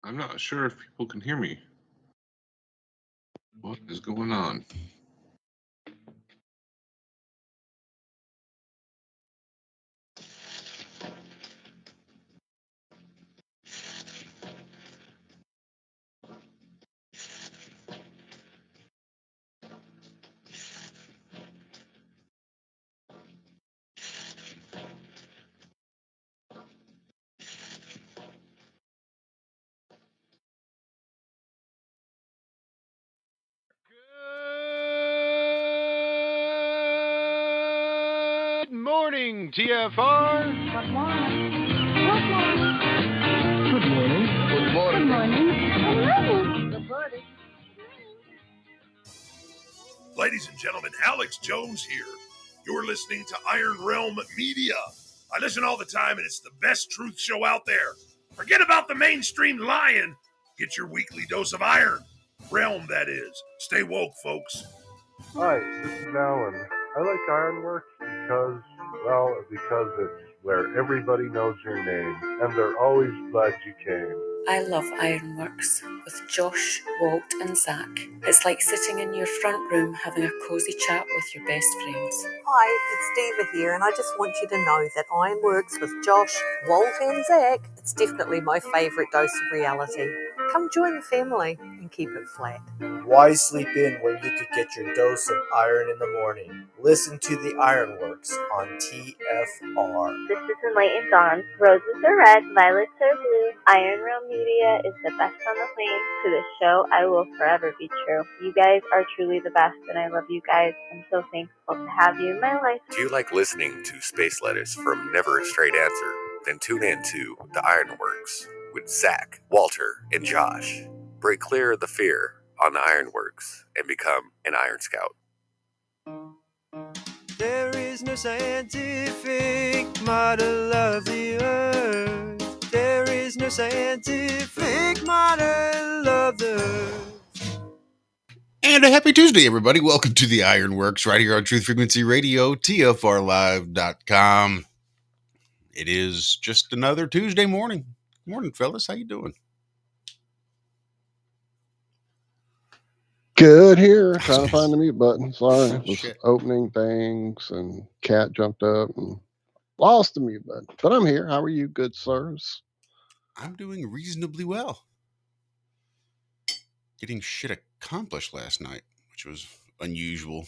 I'm not sure if people can hear me. What is going on? Good morning, TFR. Good morning. Good morning. Good morning. Good morning. Ladies and gentlemen, Alex Jones here. You're listening to Iron Realm Media. I listen all the time, and it's the best truth show out there. Forget about the mainstream lying. Get your weekly dose of iron. Realm, that is. Stay woke, folks. Hi, this is Alan. I like Ironworx because it's where everybody knows your name, and they're always glad you came. I love Ironworx with Josh, Walt and Zack. It's like sitting in your front room having a cosy chat with your best friends. Hi, it's Diva here, and I just want you to know that Ironworx with Josh, Walt and Zack, it's definitely my favourite dose of reality. Come join the family and keep it flat. Why sleep in when you could get your dose of iron in the morning? Listen to the Ironworx on TFR. This isn't light and dawn. Roses are red, violets are blue. Iron Realm Media is the best on the planet. To this show, I will forever be true. You guys are truly the best, and I love you guys. I'm so thankful to have you in my life. Do you like listening to space letters from Never a Straight Answer? Then tune in to the Ironworx with Zack, Walter, and Josh. Break clear of the fear on the Ironworx and become an Iron Scout. There is no scientific model of the earth. There is no scientific model of the earth. And a happy Tuesday, everybody. Welcome to the Ironworx right here on Truth Frequency Radio, TFRlive.com. It is just another Tuesday morning. Morning, fellas. How you doing? Good here. Trying to find the mute button. Sorry. Was Shit. opening things and cat jumped up and lost the mute button. But I'm here. How are you, good sirs? I'm doing reasonably well. Getting shit accomplished last night, which was unusual.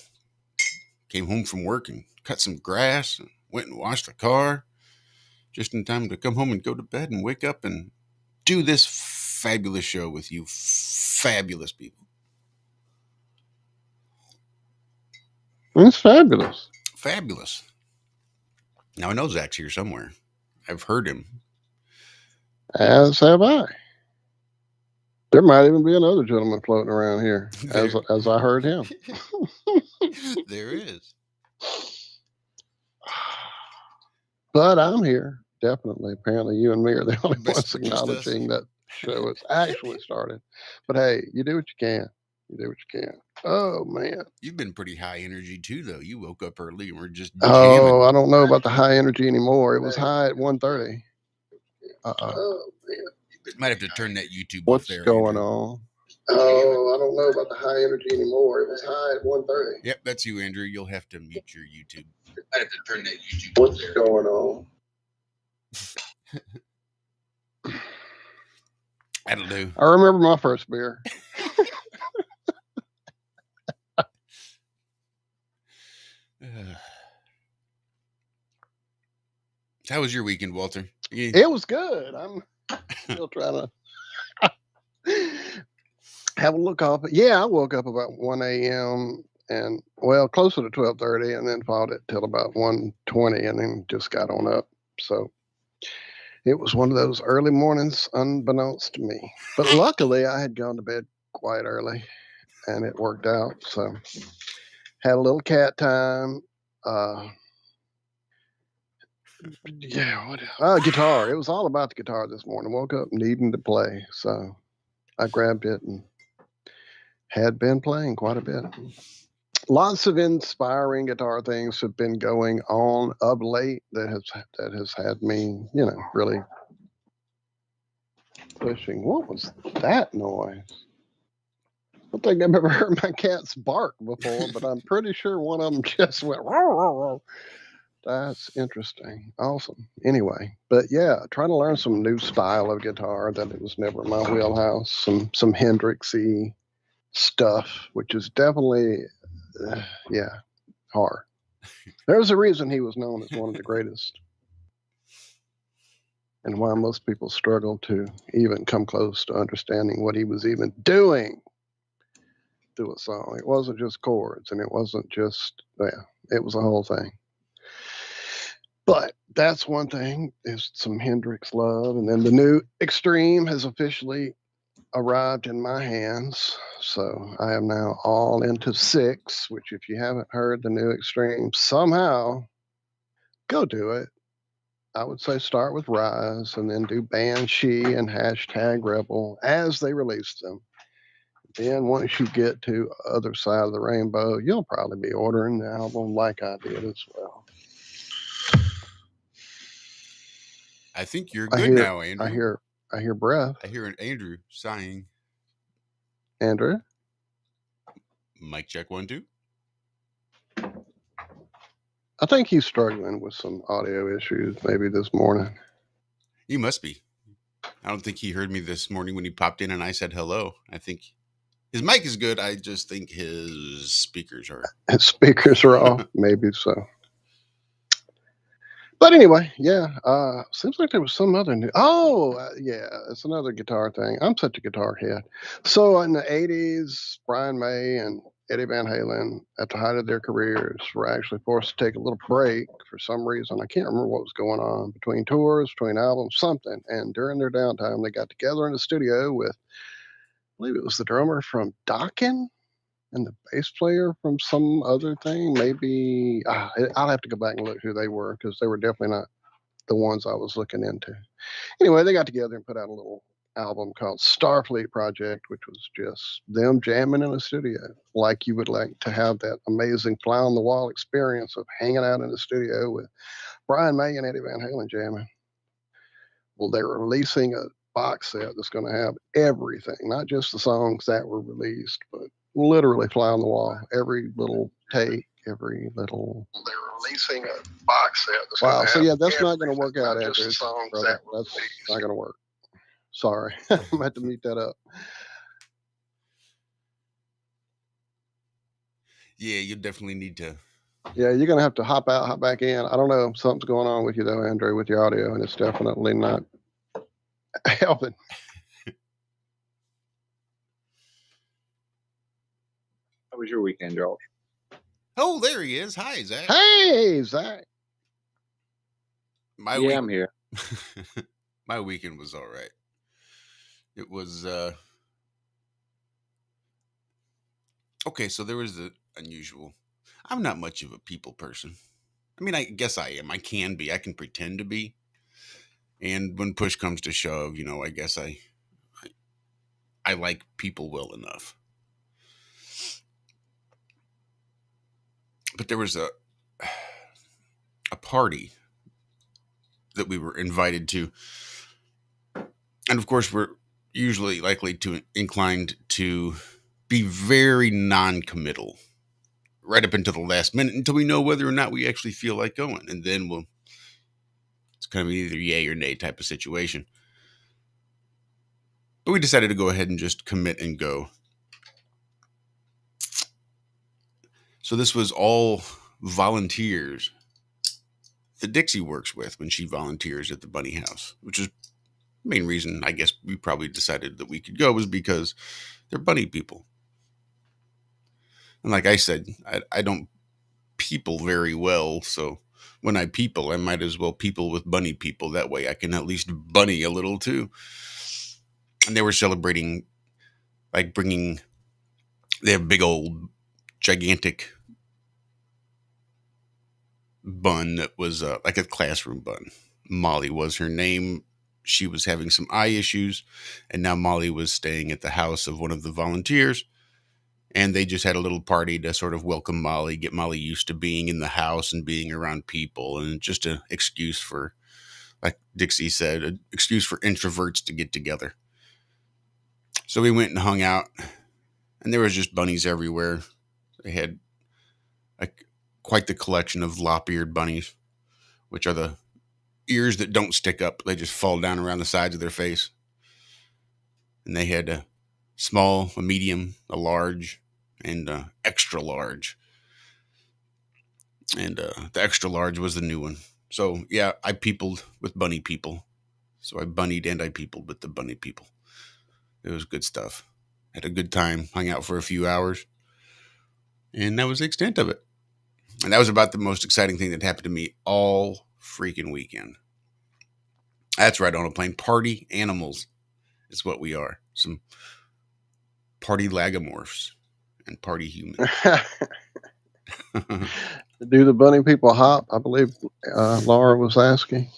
Came home from work and cut some grass and went and washed the car just in time to come home and go to bed and wake up and do this fabulous show with you fabulous people. It's fabulous. Fabulous. Now, I know Zack's here somewhere. I've heard him. As have I. There might even be another gentleman floating around here, as I heard him. There is. But I'm here, definitely. Apparently, you and me are the only Best ones just us. acknowledging that show has actually started. But hey, you do what you can. You do what you can. Oh, man. You've been pretty high energy, too, though. You woke up early and were just Oh, jamming. I don't know about the high energy anymore. It was high at 1:30. Oh, man. Might have to turn that YouTube What's off there. going Andrew. on? Oh, I don't know about the high energy anymore. It was high at 1:30. Yep, that's you, Andrew. You'll have to mute your YouTube. I have to turn that YouTube What's there. going on? That'll do. I remember my first beer. How was your weekend, Walter? It was good. I'm still trying to have a look off. Yeah, I woke up about 1 a.m. and, well, closer to 12:30 and then fought it till about 1:20 and then just got on up. So it was one of those early mornings unbeknownst to me. But luckily, I had gone to bed quite early and it worked out. So had a little cat time. Yeah, guitar. It was all about the guitar this morning. Woke up needing to play, so I grabbed it and had been playing quite a bit. Lots of inspiring guitar things have been going on of late that has had me, really pushing. What was that noise? I don't think I've ever heard my cats bark before, but I'm pretty sure one of them just went. Row, row, row. That's interesting. Awesome. Anyway, but yeah, trying to learn some new style of guitar that it was never my wheelhouse. Some Hendrixy stuff, which is definitely, yeah, hard. There's a reason he was known as one of the greatest, and why most people struggle to even come close to understanding what he was even doing through a song. It wasn't just chords, and it wasn't just, yeah, it was a whole thing. But that's one thing, is some Hendrix love. And then the new Extreme has officially arrived in my hands. So I am now all into 6, which if you haven't heard the new Extreme, somehow go do it. I would say start with Rise and then do Banshee and #Rebel as they release them. Then once you get to Other Side of the Rainbow, you'll probably be ordering the album like I did as well. I think you're good now, Andrew. I hear breath. I hear an Andrew sighing. Andrew? Mic check 1, 2. I think he's struggling with some audio issues maybe this morning. He must be. I don't think he heard me this morning when he popped in and I said hello. I think his mic is good. I just think his speakers are. His speakers are off. Maybe so. But anyway, yeah. Seems like there was some other new. Yeah, it's another guitar thing. I'm such a guitar head. So in the 80s, Brian May and Eddie Van Halen, at the height of their careers, were actually forced to take a little break for some reason. I can't remember what was going on between tours, between albums, something. And during their downtime, they got together in the studio with, I believe it was the drummer from Dokken and the bass player from some other thing. Maybe I'll have to go back and look who they were, because they were definitely not the ones I was looking into. Anyway, they got together and put out a little album called Starfleet Project, which was just them jamming in a studio, like you would like to have that amazing fly on the wall experience of hanging out in the studio with Brian May and Eddie Van Halen jamming. Well, they're releasing a box set that's going to have everything, not just the songs that were released, but literally fly on the wall, every little take, every little. They're releasing a box set. Wow. So yeah, that's not going to work out, Andrew. That's not going to work. Sorry, I'm going to have to mute that up. Yeah, you definitely need to. Yeah, you're going to have to hop out, hop back in. I don't know. Something's going on with you though, Andrew, with your audio, and it's definitely not helping. How was your weekend, Josh? Oh, there he is. Hi, Zach. Hey, Zach. I'm here. My weekend was all right. It was okay. So there was the unusual. I'm not much of a people person. I mean, I guess I am. I can be. I can pretend to be. And when push comes to shove, I guess I like people well enough. But there was a party that we were invited to. And of course, we're usually likely to inclined to be very non-committal right up until the last minute, until we know whether or not we actually feel like going. And then it's kind of either yay or nay type of situation. But we decided to go ahead and just commit and go. So this was all volunteers that Dixie works with when she volunteers at the Bunny House, which is the main reason I guess we probably decided that we could go, was because they're bunny people. And like I said, I don't people very well, so when I people, I might as well people with bunny people. That way I can at least bunny a little too. And they were celebrating, like they have big old gigantic bun that was like a classroom bun. Molly was her name. She was having some eye issues, and now Molly was staying at the house of one of the volunteers, and they just had a little party to sort of welcome Molly, get Molly used to being in the house and being around people, and just an excuse for, like Dixie said, an excuse for introverts to get together. So we went and hung out, and there was just bunnies everywhere. They had quite the collection of lop-eared bunnies, which are the ears that don't stick up. They just fall down around the sides of their face. And they had a small, a medium, a large, and extra large. And the extra large was the new one. So, yeah, I peopled with bunny people. So I bunnied and I peopled with the bunny people. It was good stuff. Had a good time, hung out for a few hours. And that was the extent of it. And that was about the most exciting thing that happened to me all freaking weekend. That's right, on a plane. Party animals is what we are. Some party lagomorphs and party humans. Do the bunny people hop? I believe Laura was asking.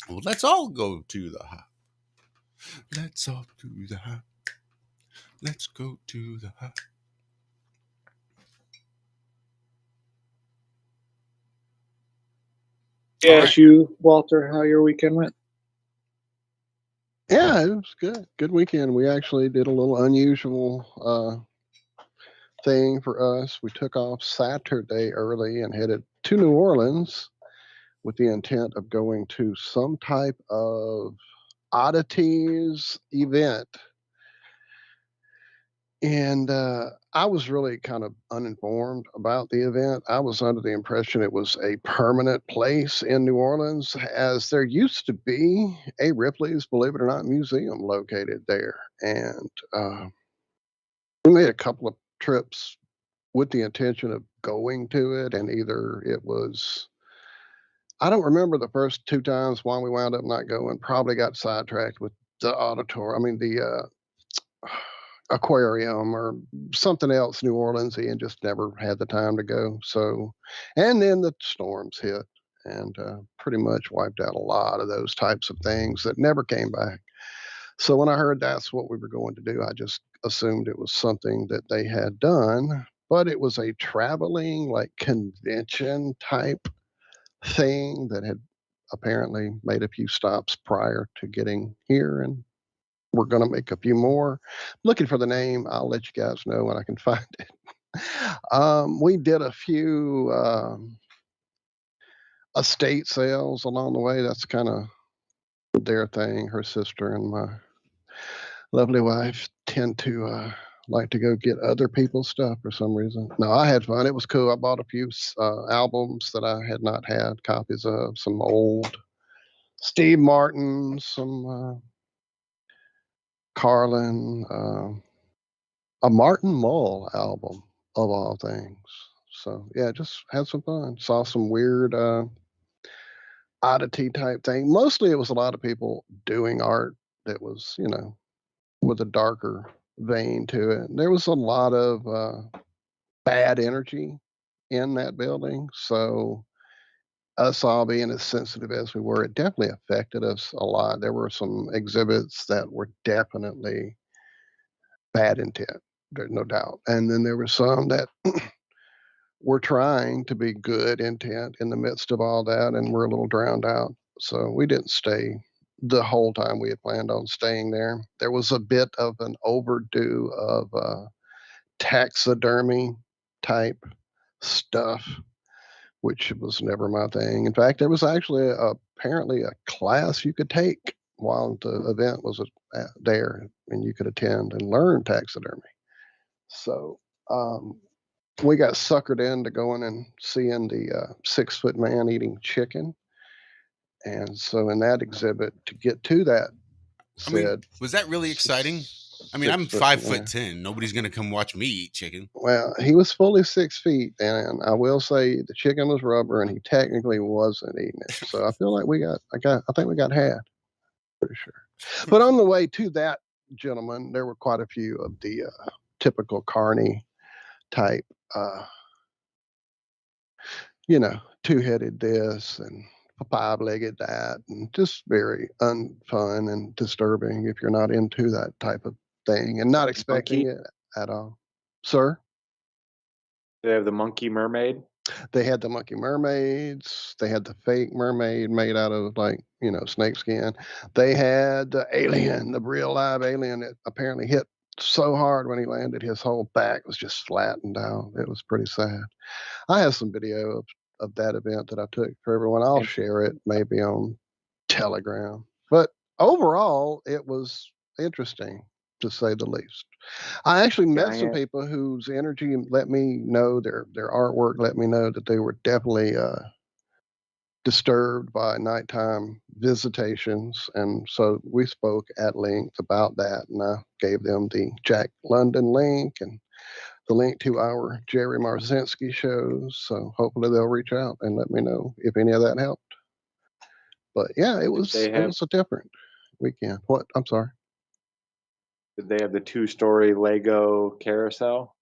Well, let's all go to the hop. Let's all do the hop. Let's go to the hop. Yeah, right. You, Walter, how your weekend went? Yeah, it was good. Good weekend. We actually did a little unusual thing for us. We took off Saturday early and headed to New Orleans with the intent of going to some type of oddities event. And I was really kind of uninformed about the event. I was under the impression it was a permanent place in New Orleans, as there used to be a Ripley's, believe it or not, museum located there. And we made a couple of trips with the intention of going to it, and either it was, I don't remember the first two times why we wound up not going, probably got sidetracked with the the aquarium or something else New Orleansy, and just never had the time to go. So, and then the storms hit and pretty much wiped out a lot of those types of things that never came back. So when I heard that's what we were going to do, I just assumed it was something that they had done, but it was a traveling, like, convention type thing that had apparently made a few stops prior to getting here, and we're going to make a few more. Looking for the name. I'll let you guys know when I can find it. We did a few estate sales along the way. That's kind of their thing. Her sister and my lovely wife tend to like to go get other people's stuff for some reason. No, I had fun. It was cool. I bought a few albums that I had not had copies of, some old Steve Martin, some Carlin, a Martin Mull album of all things. So yeah, just had some fun. Saw some weird oddity type thing. Mostly it was a lot of people doing art that was, with a darker vein to it. There was a lot of bad energy in that building. So us all being as sensitive as we were, it definitely affected us a lot. There were some exhibits that were definitely bad intent, there's no doubt. And then there were some that were trying to be good intent in the midst of all that, and we're a little drowned out. So we didn't stay the whole time we had planned on staying there. There was a bit of an overdue of taxidermy type stuff, which was never my thing. In fact, there was actually apparently a class you could take while the event was there, and you could attend and learn taxidermy. So we got suckered into going and seeing the 6-foot man eating chicken. And so in that exhibit, to get to that, was that really exciting? I mean, I'm 5'10". Nobody's going to come watch me eat chicken. Well, he was fully 6 feet, and I will say the chicken was rubber, and he technically wasn't eating it. So I feel like I think we got had, pretty sure. But on the way to that gentleman, there were quite a few of the typical carny type, two-headed this and 5-legged that, and just very unfun and disturbing if you're not into that type of thing and not expecting it at all. Sir? They have the monkey mermaid. They had the monkey mermaids. They had the fake mermaid made out of snake skin. They had the alien, the real live alien that apparently hit so hard when he landed, his whole back was just flattened out. It was pretty sad. I have some video of that event that I took for everyone. I'll share it maybe on Telegram. But overall, it was interesting to say the least. I actually met some people whose energy let me know, their artwork let me know that they were definitely disturbed by nighttime visitations. And so we spoke at length about that. And I gave them the Jack London link and the link to our Jerry Marzinski shows. So hopefully they'll reach out and let me know if any of that helped. But yeah, it was a different weekend. What? I'm sorry. Did they have the 2-story Lego carousel?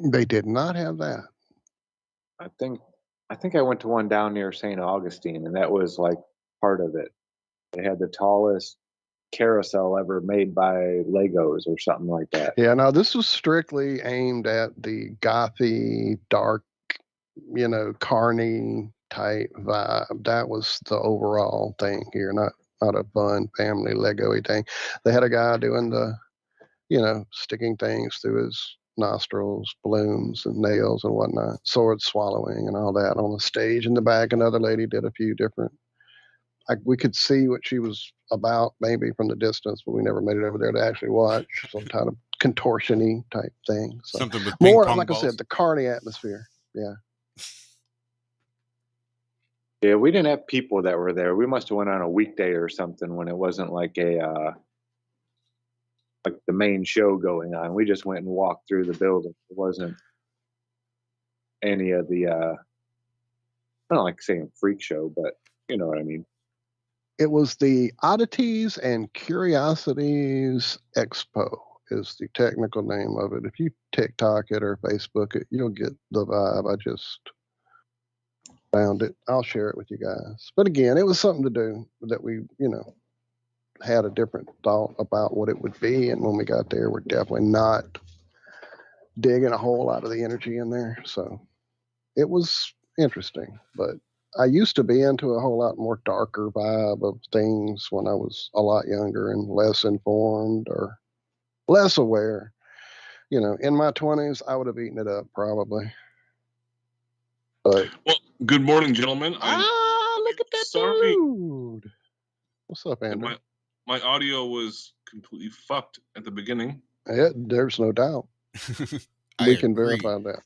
They did not have that. I think I went to one down near St. Augustine, and that was like part of it. They had the tallest carousel ever made by Legos or something like that. Yeah, no, this was strictly aimed at the gothy, dark, carny type vibe. That was the overall thing here, not a fun family Lego-y thing. They had a guy doing the, sticking things through his nostrils, balloons and nails and whatnot, sword swallowing and all that on the stage in the back. Another lady did a few different. We could see what she was about maybe from the distance, but we never made it over there to actually watch some kind of contortion-y type thing. So something with more, ping-pong like balls. I said, the carny atmosphere. Yeah. Yeah, we didn't have people that were there. We must have went on a weekday or something when it wasn't like like the main show going on. We just went and walked through the building. It wasn't any of the I don't like saying freak show, but you know what I mean. It was the Oddities and Curiosities Expo is the technical name of it. If you TikTok it or Facebook it, you'll get the vibe. I just found it. I'll share it with you guys. But again, it was something to do that we, had a different thought about what it would be. And when we got there, we're definitely not digging a whole lot of the energy in there. So it was interesting. But I used to be into a whole lot more darker vibe of things when I was a lot younger and less informed or less aware. In my 20s, I would have eaten it up probably. But well, good morning, gentlemen. Look at that dude. What's up, Andrew? My audio was completely fucked at the beginning. Yeah, there's no doubt. We can verify that.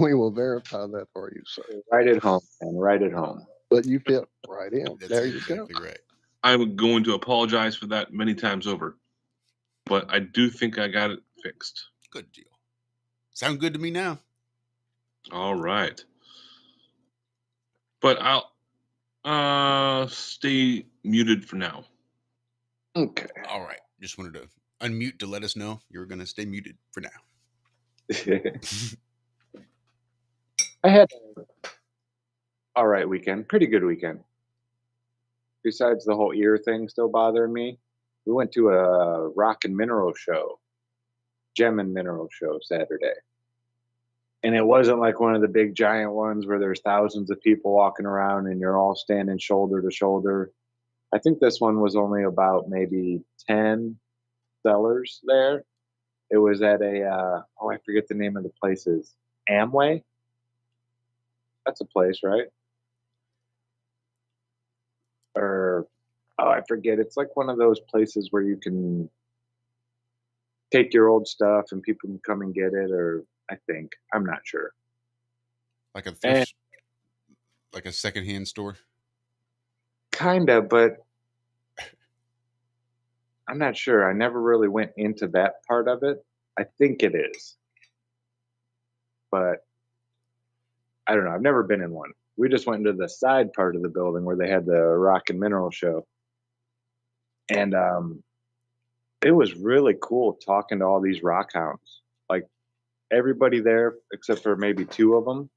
We will verify that for you, sir. Right at home, man. Right at home. But you fit right in. That's there exactly you go. Right. I'm going to apologize for that many times over, but I do think I got it fixed. Good deal. Sound good to me now. All right. But I'll stay muted for now. Okay. All right. Just wanted to unmute to let us know you were going to stay muted for now. I had all right weekend. Pretty good weekend. Besides the whole ear thing still bothering me, we went to a rock and mineral show, gem and mineral show Saturday. And it wasn't like one of the big giant ones where there's thousands of people walking around and you're all standing shoulder to shoulder. I think this one was only about maybe 10 sellers there. It was at a, I forget the name of the places. Amway? That's a place, right? Or, I forget. It's like one of those places where you can take your old stuff and people can come and get it, or I think. I'm not sure. Like a thrift, like a secondhand store? Kind of, but I'm not sure. I never really went into that part of it. I think it is. But I don't know. I've never been in one. We just went into the side part of the building where they had the rock and mineral show. And it was really cool talking to all these rock hounds. Like everybody there, except for maybe 2 of them,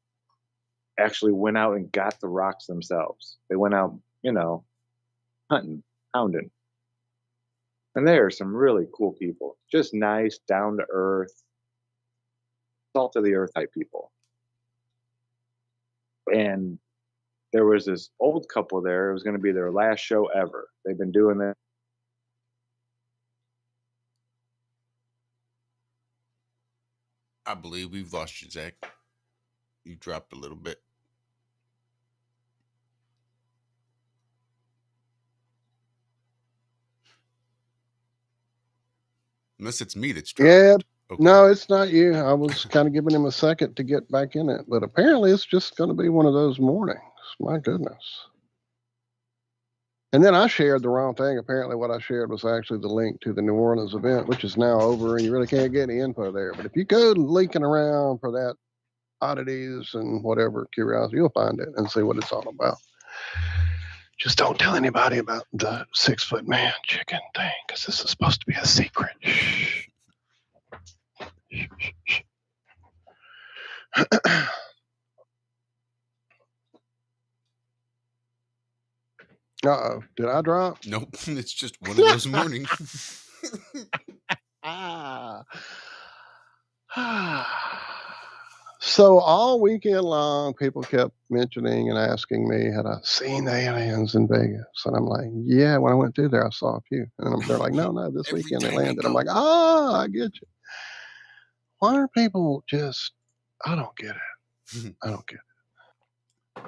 actually went out and got the rocks themselves. They went out, hunting, hounding. And they are some really cool people. Just nice, down to earth, salt of the earth type people. And there was this old couple there. It was going to be their last show ever. They've been doing it. I believe we've lost you, Zach. You dropped a little bit. Unless it's me that's dropped. Yeah. Okay. No, it's not you. I was kind of giving him a second to get back in it, but apparently it's just going to be one of those mornings. My goodness. And then I shared the wrong thing. Apparently what I shared was actually the link to the New Orleans event, which is now over, and you really can't get any info there. But if you go leaking around for that oddities and whatever curiosity, you'll find it and see what it's all about. Just don't tell anybody about the 6 foot man chicken thing, because this is supposed to be a secret. Shh. Uh-oh. Did I drop? Nope. It's just one of those mornings. So all weekend long, people kept mentioning and asking me, had I seen the aliens in Vegas? And I'm like, yeah, when I went through there, I saw a few. And they're like, no, this weekend they landed. I'm like, I get you. Why are people just, I don't get it. I don't get it.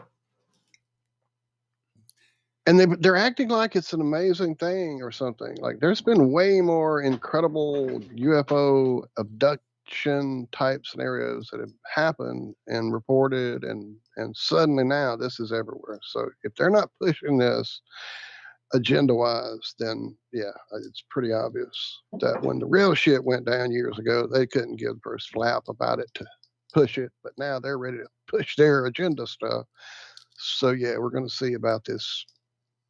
And they're acting like it's an amazing thing or something. Like there's been way more incredible UFO abduction type scenarios that have happened and reported, and suddenly now this is everywhere. So if they're not pushing this agenda wise, then yeah, it's pretty obvious that when the real shit went down years ago, they couldn't give the first flap about it to push it, but now they're ready to push their agenda stuff. So yeah, we're going to see about this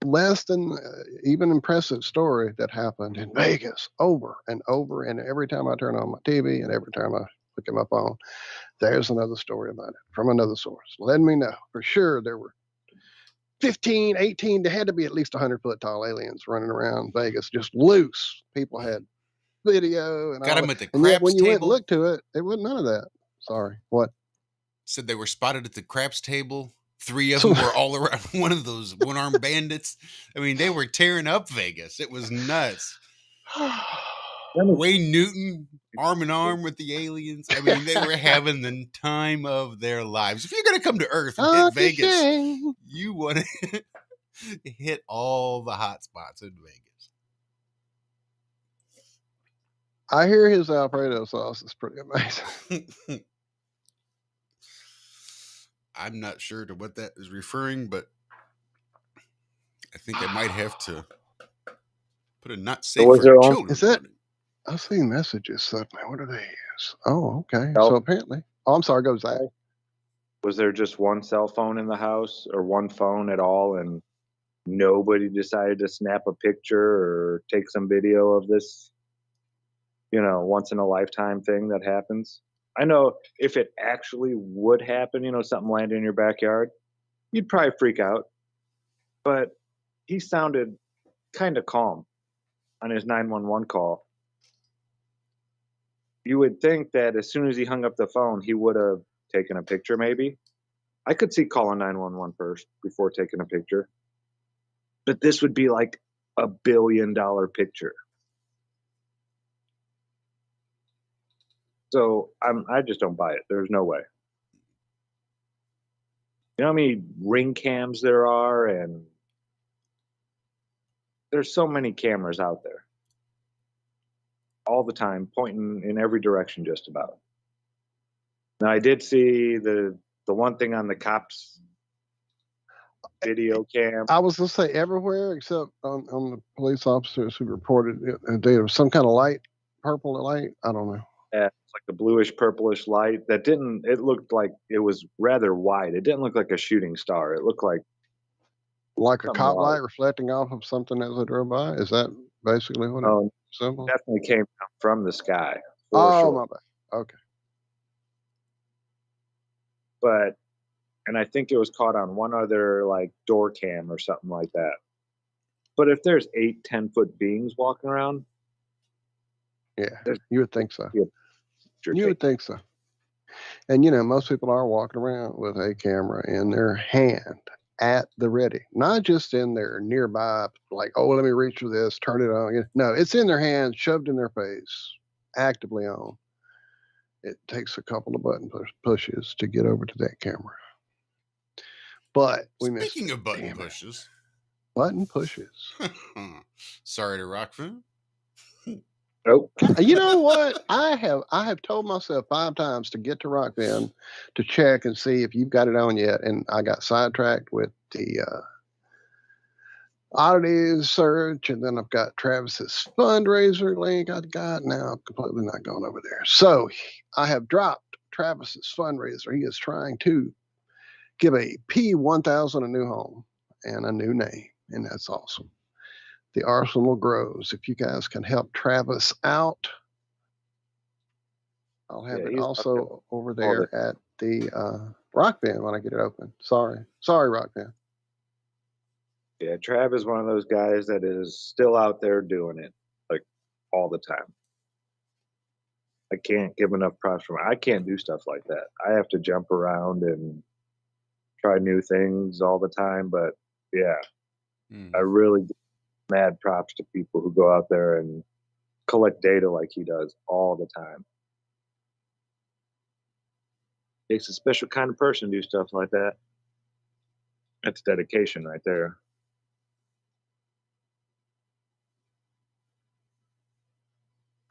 less than even impressive story that happened in Vegas over and over. And every time I turn on my TV and every time I look at my phone, there's another story about it from another source letting me know for sure there were 15, 18, there had to be at least 100-foot tall aliens running around Vegas, just loose. People had video and got all them that. at the And yet craps when you went and table. looked to it, it wasn't none of that. Sorry. What? Said they were spotted at the craps table. 3 of them were all around one of those one-armed bandits. I mean, they were tearing up Vegas. It was nuts. Wayne Newton, arm in arm with the aliens. I mean, they were having the time of their lives. If you're going to come to Earth and hit Vegas, you want to hit all the hot spots in Vegas. I hear his Alfredo sauce is pretty amazing. I'm not sure to what that is referring, but I think I might have to put a not safe for children. Is that? I've seen messages suddenly. What are these? Oh, okay. So apparently, I'm sorry. Go Zach. Was there just one cell phone in the house or one phone at all, and nobody decided to snap a picture or take some video of this, once in a lifetime thing that happens? I know if it actually would happen, something landed in your backyard, you'd probably freak out. But he sounded kind of calm on his 911 call. You would think that as soon as he hung up the phone, he would have taken a picture maybe. I could see calling 911 first before taking a picture. But this would be like $1 billion picture. So I just don't buy it. There's no way. You know how many ring cams there are, and there's so many cameras out there all the time, pointing in every direction just about. Now, I did see the one thing on the cops' video cam. I was going to say everywhere except on the police officers who reported it. There was some kind of light, purple light. I don't know. Yeah, it's like a bluish purplish light it looked like it was rather wide. It didn't look like a shooting star. It looked like a cop light reflecting off of something as it drove by. Is that basically what it symbol? Definitely came from the sky. My bad. Okay. And I think it was caught on one other like door cam or something like that. But if there's 8-10 foot beings walking around, yeah, you would think so. You would think so. And most people are walking around with a camera in their hand at the ready, not just in their nearby, like, oh, let me reach for this, turn it on. No, it's in their hand, shoved in their face, actively on. It takes a couple of button pushes to get over to that camera. But we missed. Speaking of button pushes. Button pushes. Sorry to rock food. Nope. You know what? I have told myself 5 times to get to Rockbend to check and see if you've got it on yet, and I got sidetracked with the oddities search, and then I've got Travis's fundraiser link. Now I'm completely not going over there. So I have dropped Travis's fundraiser. He is trying to give a P1000 a new home and a new name, and that's awesome. The arsenal grows. If you guys can help Travis out, I'll have it also over there at the Rock Band when I get it open. Sorry, Rock Band. Yeah, Trav is one of those guys that is still out there doing it, like, all the time. I can't give enough props for him. I can't do stuff like that. I have to jump around and try new things all the time. But yeah, I really give mad props to people who go out there and collect data like he does all the time. Takes a special kind of person to do stuff like that. That's dedication right there.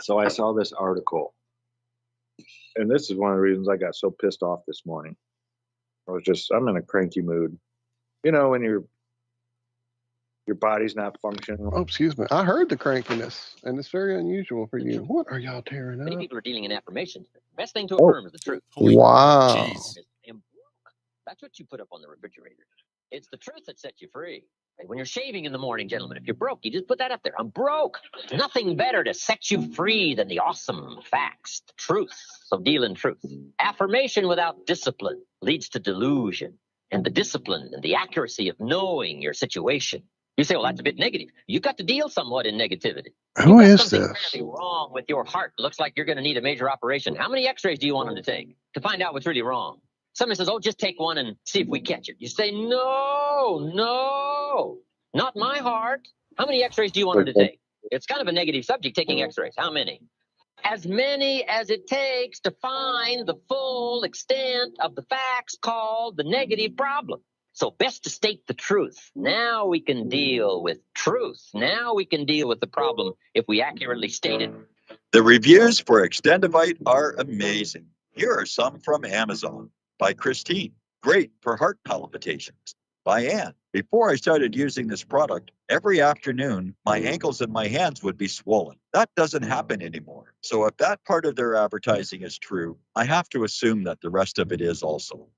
So I saw this article, and this is one of the reasons I got so pissed off this morning. I'm in a cranky mood. When your body's not functioning. Oh, excuse me. I heard the crankiness, and it's very unusual for you. What are y'all tearing up? Many people are dealing in affirmations. The best thing to affirm is the truth. Wow. That's what you put up on the refrigerator. It's the truth that sets you free. And when you're shaving in the morning, gentlemen, if you're broke, you just put that up there. I'm broke. Nothing better to set you free than the awesome facts, the truth. So deal in truth. Affirmation without discipline leads to delusion. And the discipline and the accuracy of knowing your situation. You say, well, that's a bit negative. You've got to deal somewhat in negativity. Who is something this? really wrong with your heart. Looks like you're going to need a major operation. How many x-rays do you want them to take to find out what's really wrong? Somebody says, oh, just take one and see if we catch it. You say, no, not my heart. How many x-rays do you want them to take? It's kind of a negative subject, taking x-rays. How many? As many as it takes to find the full extent of the facts called the negative problem. So best to state the truth. Now we can deal with truth. Now we can deal with the problem if we accurately state it. The reviews for Extendivite are amazing. Here are some from Amazon. By Christine, great for heart palpitations. By Ann, before I started using this product, every afternoon, my ankles and my hands would be swollen. That doesn't happen anymore. So if that part of their advertising is true, I have to assume that the rest of it is also.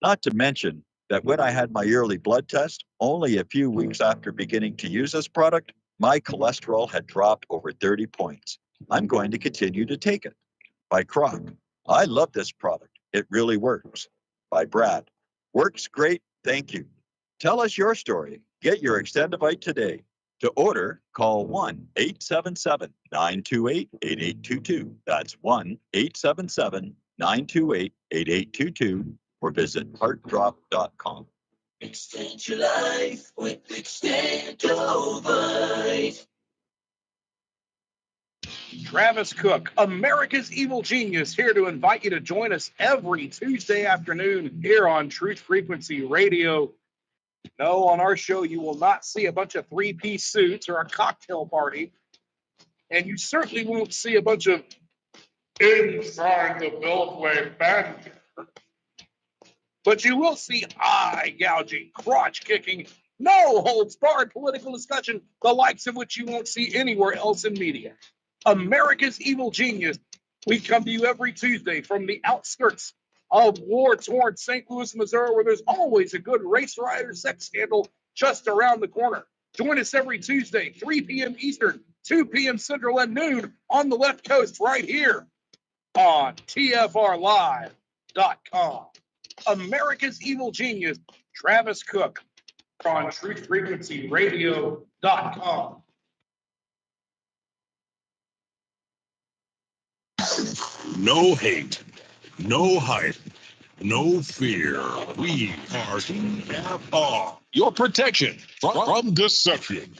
Not to mention that when I had my yearly blood test, only a few weeks after beginning to use this product, my cholesterol had dropped over 30 points. I'm going to continue to take it. By Croc, I love this product. It really works. By Brad, works great, thank you. Tell us your story. Get your Extendivite today. To order, call 1-877-928-8822. That's 1-877-928-8822 or visit heartdrop.com. Extend your life with Extendivite. Travis Cook, America's Evil Genius, here to invite you to join us every Tuesday afternoon here on Truth Frequency Radio. No, on our show, you will not see a bunch of three-piece suits or a cocktail party. And you certainly won't see a bunch of inside the Beltway banter. But you will see eye-gouging, crotch-kicking, no-holds-barred political discussion, the likes of which you won't see anywhere else in media. America's Evil Genius. We come to you every Tuesday from the outskirts of war-torn St. Louis, Missouri, where there's always a good race rider sex scandal just around the corner. Join us every Tuesday, 3 p.m. Eastern, 2 p.m. Central, and noon on the left coast right here on TFRlive.com. America's Evil Genius, Travis Cook, on TruthFrequencyRadio.com. No hate, No hype, no fear. We are TFR, your protection from deception.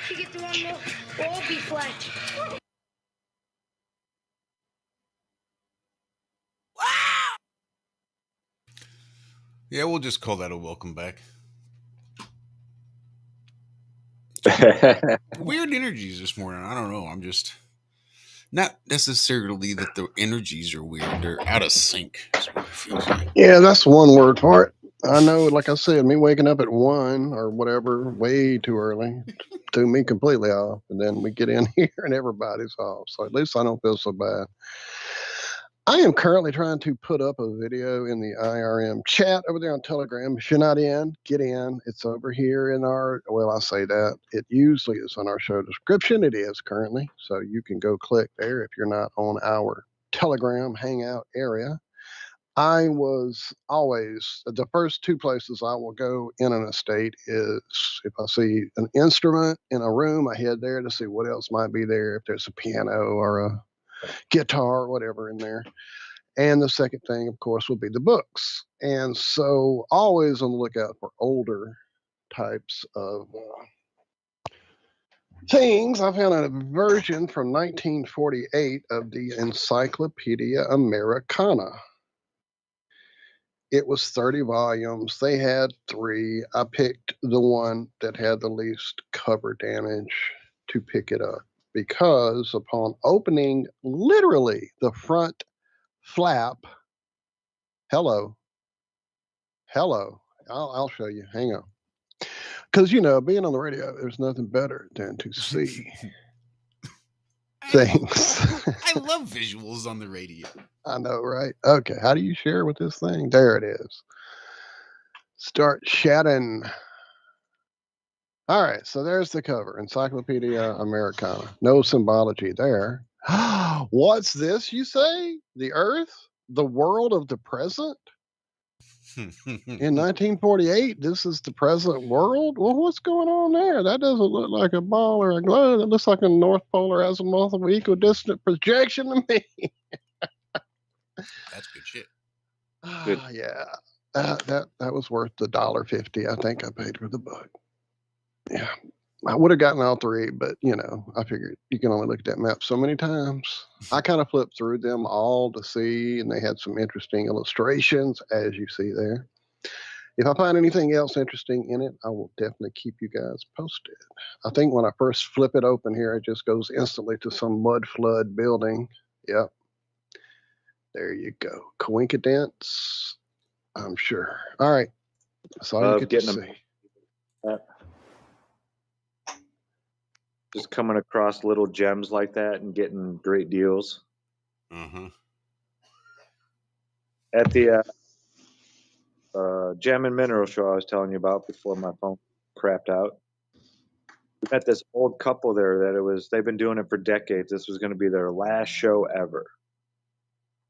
You get the one more, we'll all be flat. Yeah, we'll just call that a welcome back. Weird energies this morning. I don't know. I'm just not necessarily that the energies are weird. They're out of sync. Is what it feels like. Yeah, that's one word for it. I know, like I said, me waking up at 1 or whatever, way too early, threw me completely off. And then we get in here and everybody's off. So at least I don't feel so bad. I am currently trying to put up a video in the IRM chat over there on Telegram. If you're not in, get in. It's over here in our, well, I say that. It usually is on our show description. It is currently. So you can go click there if you're not on our Telegram hangout area. I was always, the first two places I will go in an estate is if I see an instrument in a room, I head there to see what else might be there, if there's a piano or a guitar or whatever in there. And the second thing, of course, would be the books. And so always on the lookout for older types of things. I found a version from 1948 of the Encyclopedia Americana. It was 30 volumes. They had 3. I picked the one that had the least cover damage to pick it up because upon opening literally the front flap, hello, I'll show you. Hang on. Because, you know, being on the radio, there's nothing better than to see things. I love visuals on the radio. I know, right? Okay, how do you share with this thing? There it is. Start chatting. All right, so there's the cover, Encyclopedia Americana. No symbology there. What's this, you say? The Earth? The world of the present? In 1948, this is the present world? Well, what's going on there? That doesn't look like a ball or a globe. It looks like a North Polar azimuthal equidistant projection to me. That's good shit. Yeah, that was worth the $1.50 I think I paid for the book. Yeah, I would have gotten all 3, but you know, I figured you can only look at that map so many times. I kind of flipped through them all to see, and they had some interesting illustrations, as you see there. If I find anything else interesting in it, I will definitely keep you guys posted. I think when I first flip it open here, it just goes instantly to some mud flood building. Yep. There you go. Coincidence? I'm sure. All right. That's all you get to see. Just coming across little gems like that and getting great deals. At the gem and mineral show I was telling you about before my phone crapped out, we met this old couple there that they've been doing it for decades. This was going to be their last show ever.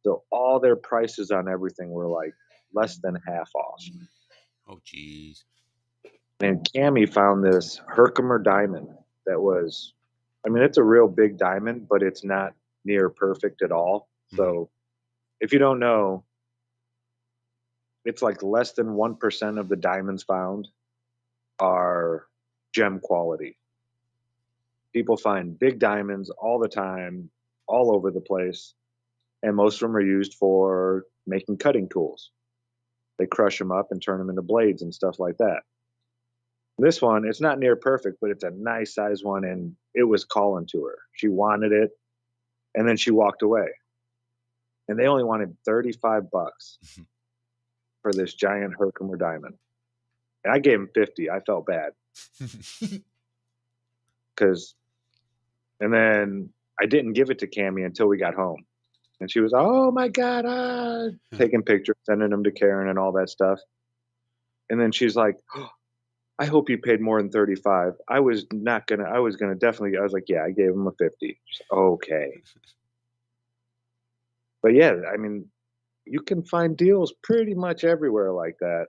So all their prices on everything were like less than half off. Oh, geez. And Cammie found this Herkimer diamond that was, I mean, it's a real big diamond, but it's not near perfect at all. So if you don't know, it's like less than 1% of the diamonds found are gem quality. People find big diamonds all the time, all over the place, and most of them are used for making cutting tools. They crush them up and turn them into blades and stuff like that. This one, it's not near perfect, but it's a nice size one, and it was calling to her. She wanted it, and then she walked away. And they only wanted $35. for this giant Herkimer diamond. And I gave him 50. I felt bad. And then I didn't give it to Cammie until we got home. And she was, oh my God, taking pictures, sending them to Karen and all that stuff. And then she's like, oh, I hope you paid more than 35. I was like, yeah, I gave him a 50. Okay. But yeah, I mean, you can find deals pretty much everywhere like that.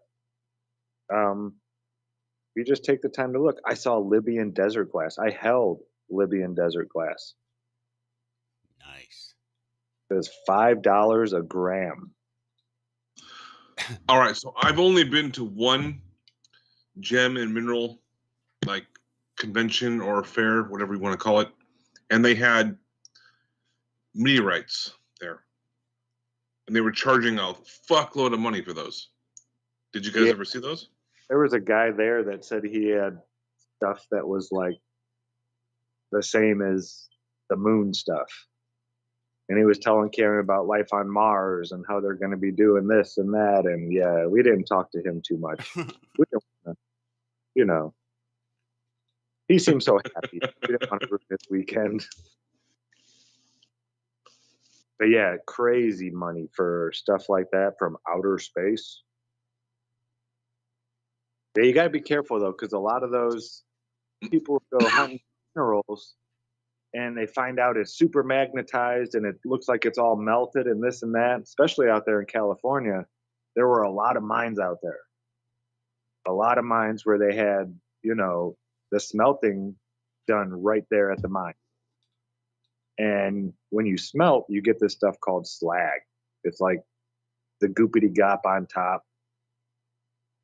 You just take the time to look. I saw Libyan desert glass. I held Libyan desert glass. Nice. It was $5 a gram. All right, so I've only been to one gem and mineral like convention or fair, whatever you want to call it, and they had meteorites there, and they were charging a fuckload of money for those. Did you guys ever see those? There was a guy there that said he had stuff that was like the same as the moon stuff. And he was telling Karen about life on Mars and how they're going to be doing this and that. And yeah, we didn't talk to him too much. We didn't wanna, you know, he seemed so happy. We didn't want to ruin his weekend. But yeah, crazy money for stuff like that from outer space. Yeah, you got to be careful though, because a lot of those people go hunting minerals and they find out it's super magnetized and it looks like it's all melted and this and that. Especially out there in California, there were a lot of mines out there. A lot of mines where they had, you know, the smelting done right there at the mine. And when you smelt, you get this stuff called slag. It's like the goopity gop on top.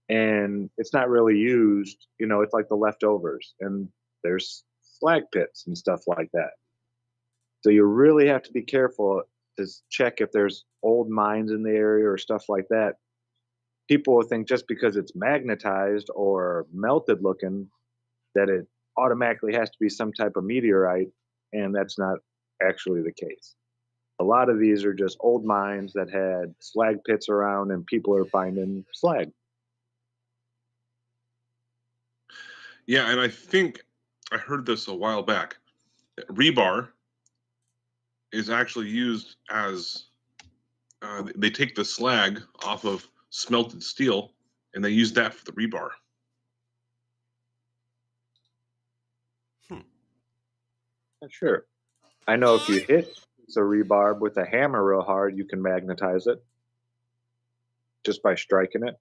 And it's not really used, you know, it's like the leftovers. And there's slag pits and stuff like that. So you really have to be careful to check if there's old mines in the area or stuff like that. People will think just because it's magnetized or melted looking that it automatically has to be some type of meteorite, and that's not actually the case. A lot of these are just old mines that had slag pits around and people are finding slag. Yeah, and I think I heard this a while back. Rebar is actually used as they take the slag off of smelted steel and they use that for the rebar. Sure. I know if you hit a rebar with a hammer real hard, you can magnetize it just by striking it.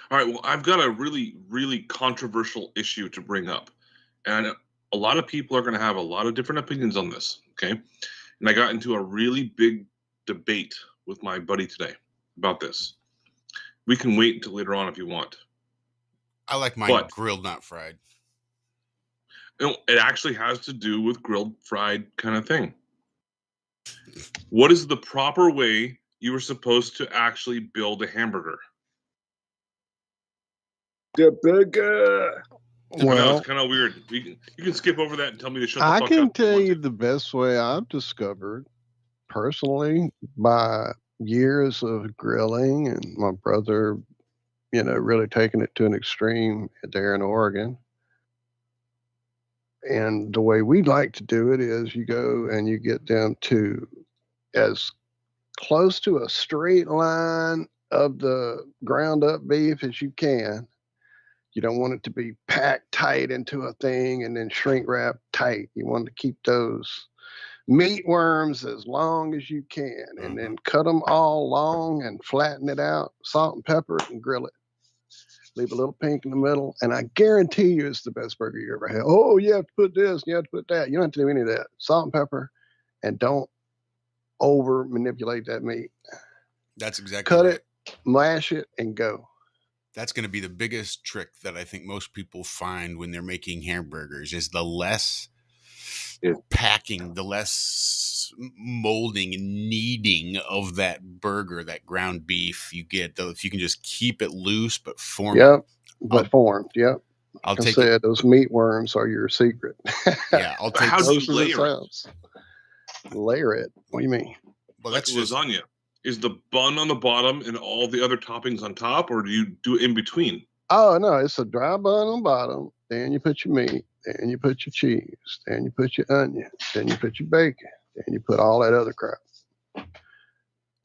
All right, well, I've got a really, really controversial issue to bring up. And a lot of people are going to have a lot of different opinions on this, okay? And I got into a really big debate with my buddy today about this. We can wait until later on if you want. I like mine grilled, not fried. You know, it actually has to do with grilled, fried kind of thing. What is the proper way you were supposed to actually build a hamburger? The burger. Well, it's kind of weird. You can skip over that and tell me to shut the fuck up. I can tell you the best way I've discovered personally by years of grilling and my brother, you know, really taking it to an extreme there in Oregon. And the way we like to do it is you go and you get them to as close to a straight line of the ground up beef as you can. You don't want it to be packed tight into a thing and then shrink wrap tight. You want to keep those meat worms as long as you can and then cut them all long and flatten it out, salt and pepper it and grill it. Leave a little pink in the middle, and I guarantee you it's the best burger you ever had. Oh, you have to put this, you have to put that. You don't have to do any of that. Salt and pepper, and don't over manipulate that meat. That's exactly Cut right. it, mash it, and go. That's going to be the biggest trick that I think most people find when they're making hamburgers is the less packing, the less molding and kneading of that burger, that ground beef you get. Though, if you can just keep it loose but form. Yep, but formed. Yep. I'll Like I take said, those meat worms are your secret. Yeah, I'll take. How do you layer it? Layer it. What do you mean? Well, Like that's just lasagna. Is the bun on the bottom and all the other toppings on top, or do you do it in between? Oh no, it's a dry bun on the bottom. Then you put your meat. Then you put your cheese. Then you put your onion. Then you put your bacon. Then you put all that other crap.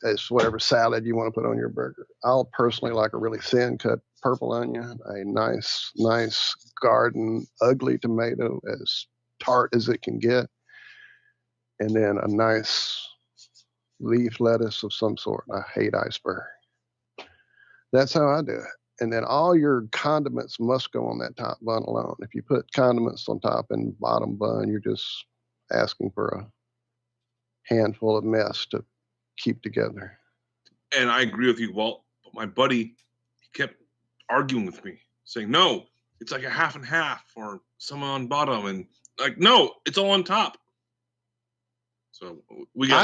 It's whatever salad you want to put on your burger. I'll personally like a really thin cut purple onion, a nice garden ugly tomato, as tart as it can get, and then a nice leaf lettuce of some sort. I hate iceberg. That's how I do it. And then all your condiments must go on that top bun alone. If you put condiments on top and bottom bun, you're just asking for a handful of mess to keep together. And I agree with you, Walt. But my buddy, he kept arguing with me, saying, no, it's like a half and half or some on bottom. And like, no, it's all on top. So we got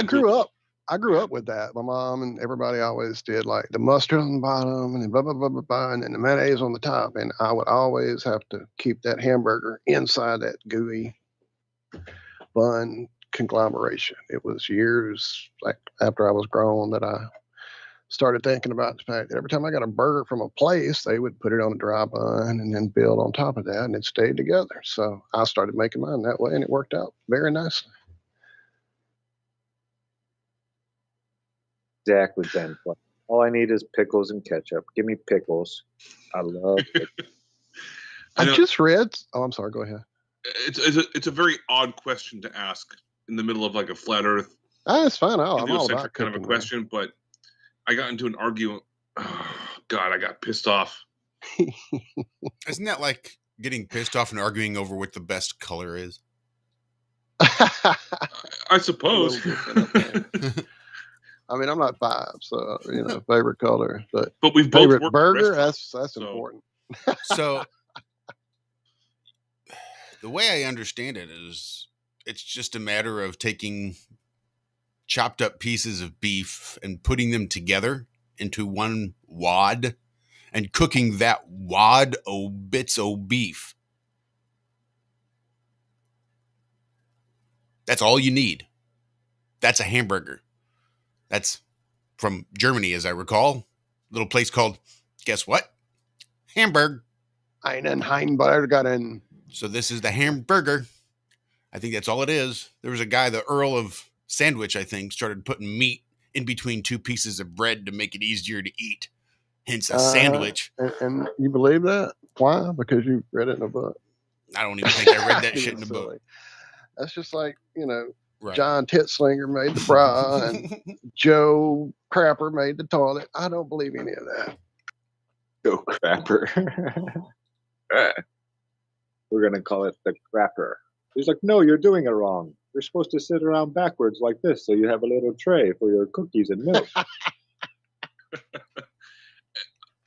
I grew up with that. My mom and everybody always did like the mustard on the bottom and then blah, blah, blah, blah, blah, and then the mayonnaise on the top. And I would always have to keep that hamburger inside that gooey bun conglomeration. It was years like after I was grown that I started thinking about the fact that every time I got a burger from a place, they would put it on a dry bun and then build on top of that, and it stayed together. So I started making mine that way, and it worked out very nicely. Zack was then. All I need is pickles and ketchup. Give me pickles. I love pickles. I just read. Oh, I'm sorry. Go ahead. It's a very odd question to ask in the middle of like a flat Earth. That's fine. I'm all about kind of a question, but I got into an argument. Oh, God, I got pissed off. Isn't that like getting pissed off and arguing over what the best color is? I suppose. I mean, I'm not 5, so favorite color, but we've both favorite worked burger. at That's important. So the way I understand it is, it's just a matter of taking chopped up pieces of beef and putting them together into one wad and cooking that wad o' bits o' beef. That's all you need. That's a hamburger. That's from Germany, as I recall. A little place called, guess what? Hamburg. Einen Hamburgeren. So this is the hamburger. I think that's all it is. There was a guy, the Earl of Sandwich, I think, started putting meat in between 2 pieces of bread to make it easier to eat. Hence a sandwich. And you believe that? Why? Because you read it in a book. I don't even think I read that shit in a book. That's just like, Right. John Titslinger made the bra and Joe Crapper made the toilet. I don't believe any of that. Joe Crapper. We're going to call it the crapper. He's like, no, you're doing it wrong. You're supposed to sit around backwards like this so you have a little tray for your cookies and milk.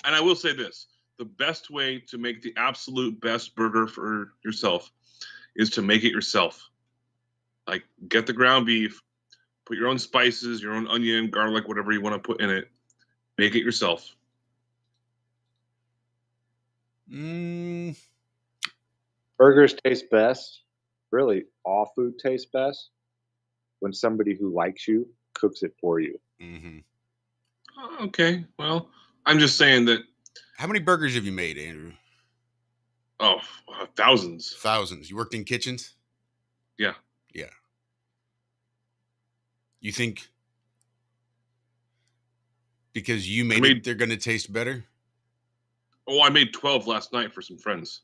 And I will say this. The best way to make the absolute best burger for yourself is to make it yourself. Like, get the ground beef, put your own spices, your own onion, garlic, whatever you want to put in it. Make it yourself. Burgers taste best. Really, all food tastes best when somebody who likes you cooks it for you. Mm-hmm. Okay, well, I'm just saying that. How many burgers have you made, Andrew? Oh, thousands. Thousands. You worked in kitchens? Yeah. Yeah. You think because you made it, they're going to taste better? Oh, I made 12 last night for some friends.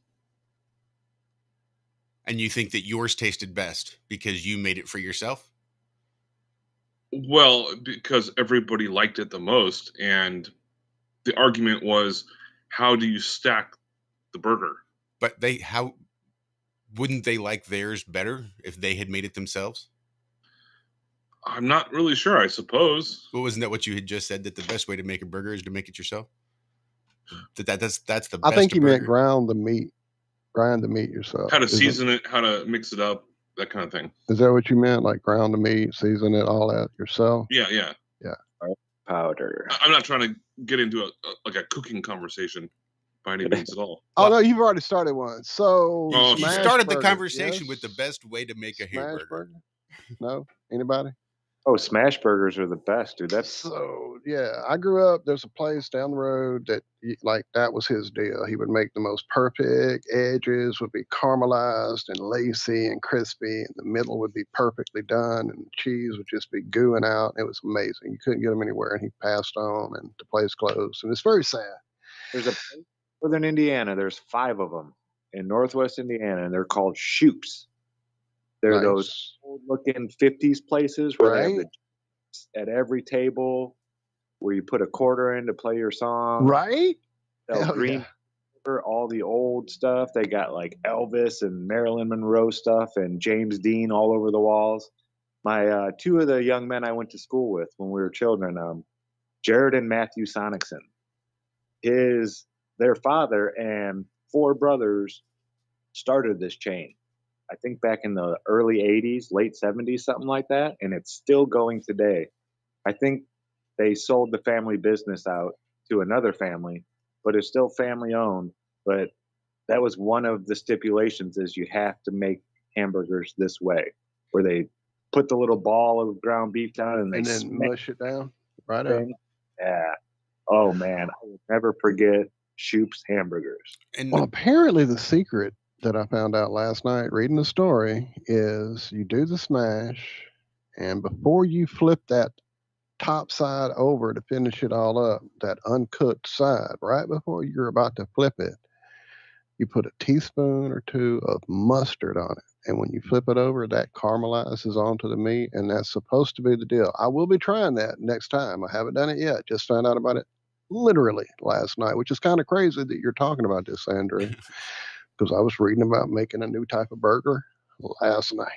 And you think that yours tasted best because you made it for yourself? Well, because everybody liked it the most. And the argument was, how do you stack the burger? But how wouldn't they like theirs better if they had made it themselves? I'm not really sure, I suppose. Well, wasn't that what you had just said, that the best way to make a burger is to make it yourself? That's the best. I think you meant grind the meat yourself. How to season it, how to mix it up, that kind of thing. Is that what you meant? Like ground the meat, season it, all that yourself? Yeah. Powder. I'm not trying to get into a cooking conversation by any means at all. Oh, no, you've already started one. So you started the conversation with the best way to make a hamburger. No? Anybody? Oh, smash burgers are the best, dude. That's So yeah, I grew up. There's a place down the road that like that was his deal. He would make the most perfect edges would be caramelized and lacy and crispy, and the middle would be perfectly done, and the cheese would just be gooing out. It was amazing. You couldn't get him anywhere, and he passed on, and the place closed, and it's very sad. there's a place in Northern Indiana. There's 5 of them in Northwest Indiana, and they're called Shoops. They're those Nice. old-looking 50s places where they have Right? the at every table where you put a quarter in to play your song. Right? Sell Hell green yeah. pepper, all the old stuff. They got like Elvis and Marilyn Monroe stuff and James Dean all over the walls. My 2 of the young men I went to school with when we were children, Jared and Matthew Sonicson, their father and 4 brothers started this chain. I think back in the early 80s, late 70s, something like that, and it's still going today. I think they sold the family business out to another family, but it's still family owned. But that was one of the stipulations is you have to make hamburgers this way, where they put the little ball of ground beef down and they And then smash mush it down. Right up. thing. Yeah. Oh man, I will never forget Shoop's hamburgers. Well, apparently the secret that I found out last night reading the story is you do the smash, and before you flip that top side over to finish it all up, that uncooked side, right before you're about to flip it, you put a teaspoon or 2 of mustard on it. And when you flip it over, that caramelizes onto the meat, and that's supposed to be the deal. I will be trying that next time. I haven't done it yet. Just found out about it literally last night, which is kind of crazy that you're talking about this, Andrew, because I was reading about making a new type of burger last night.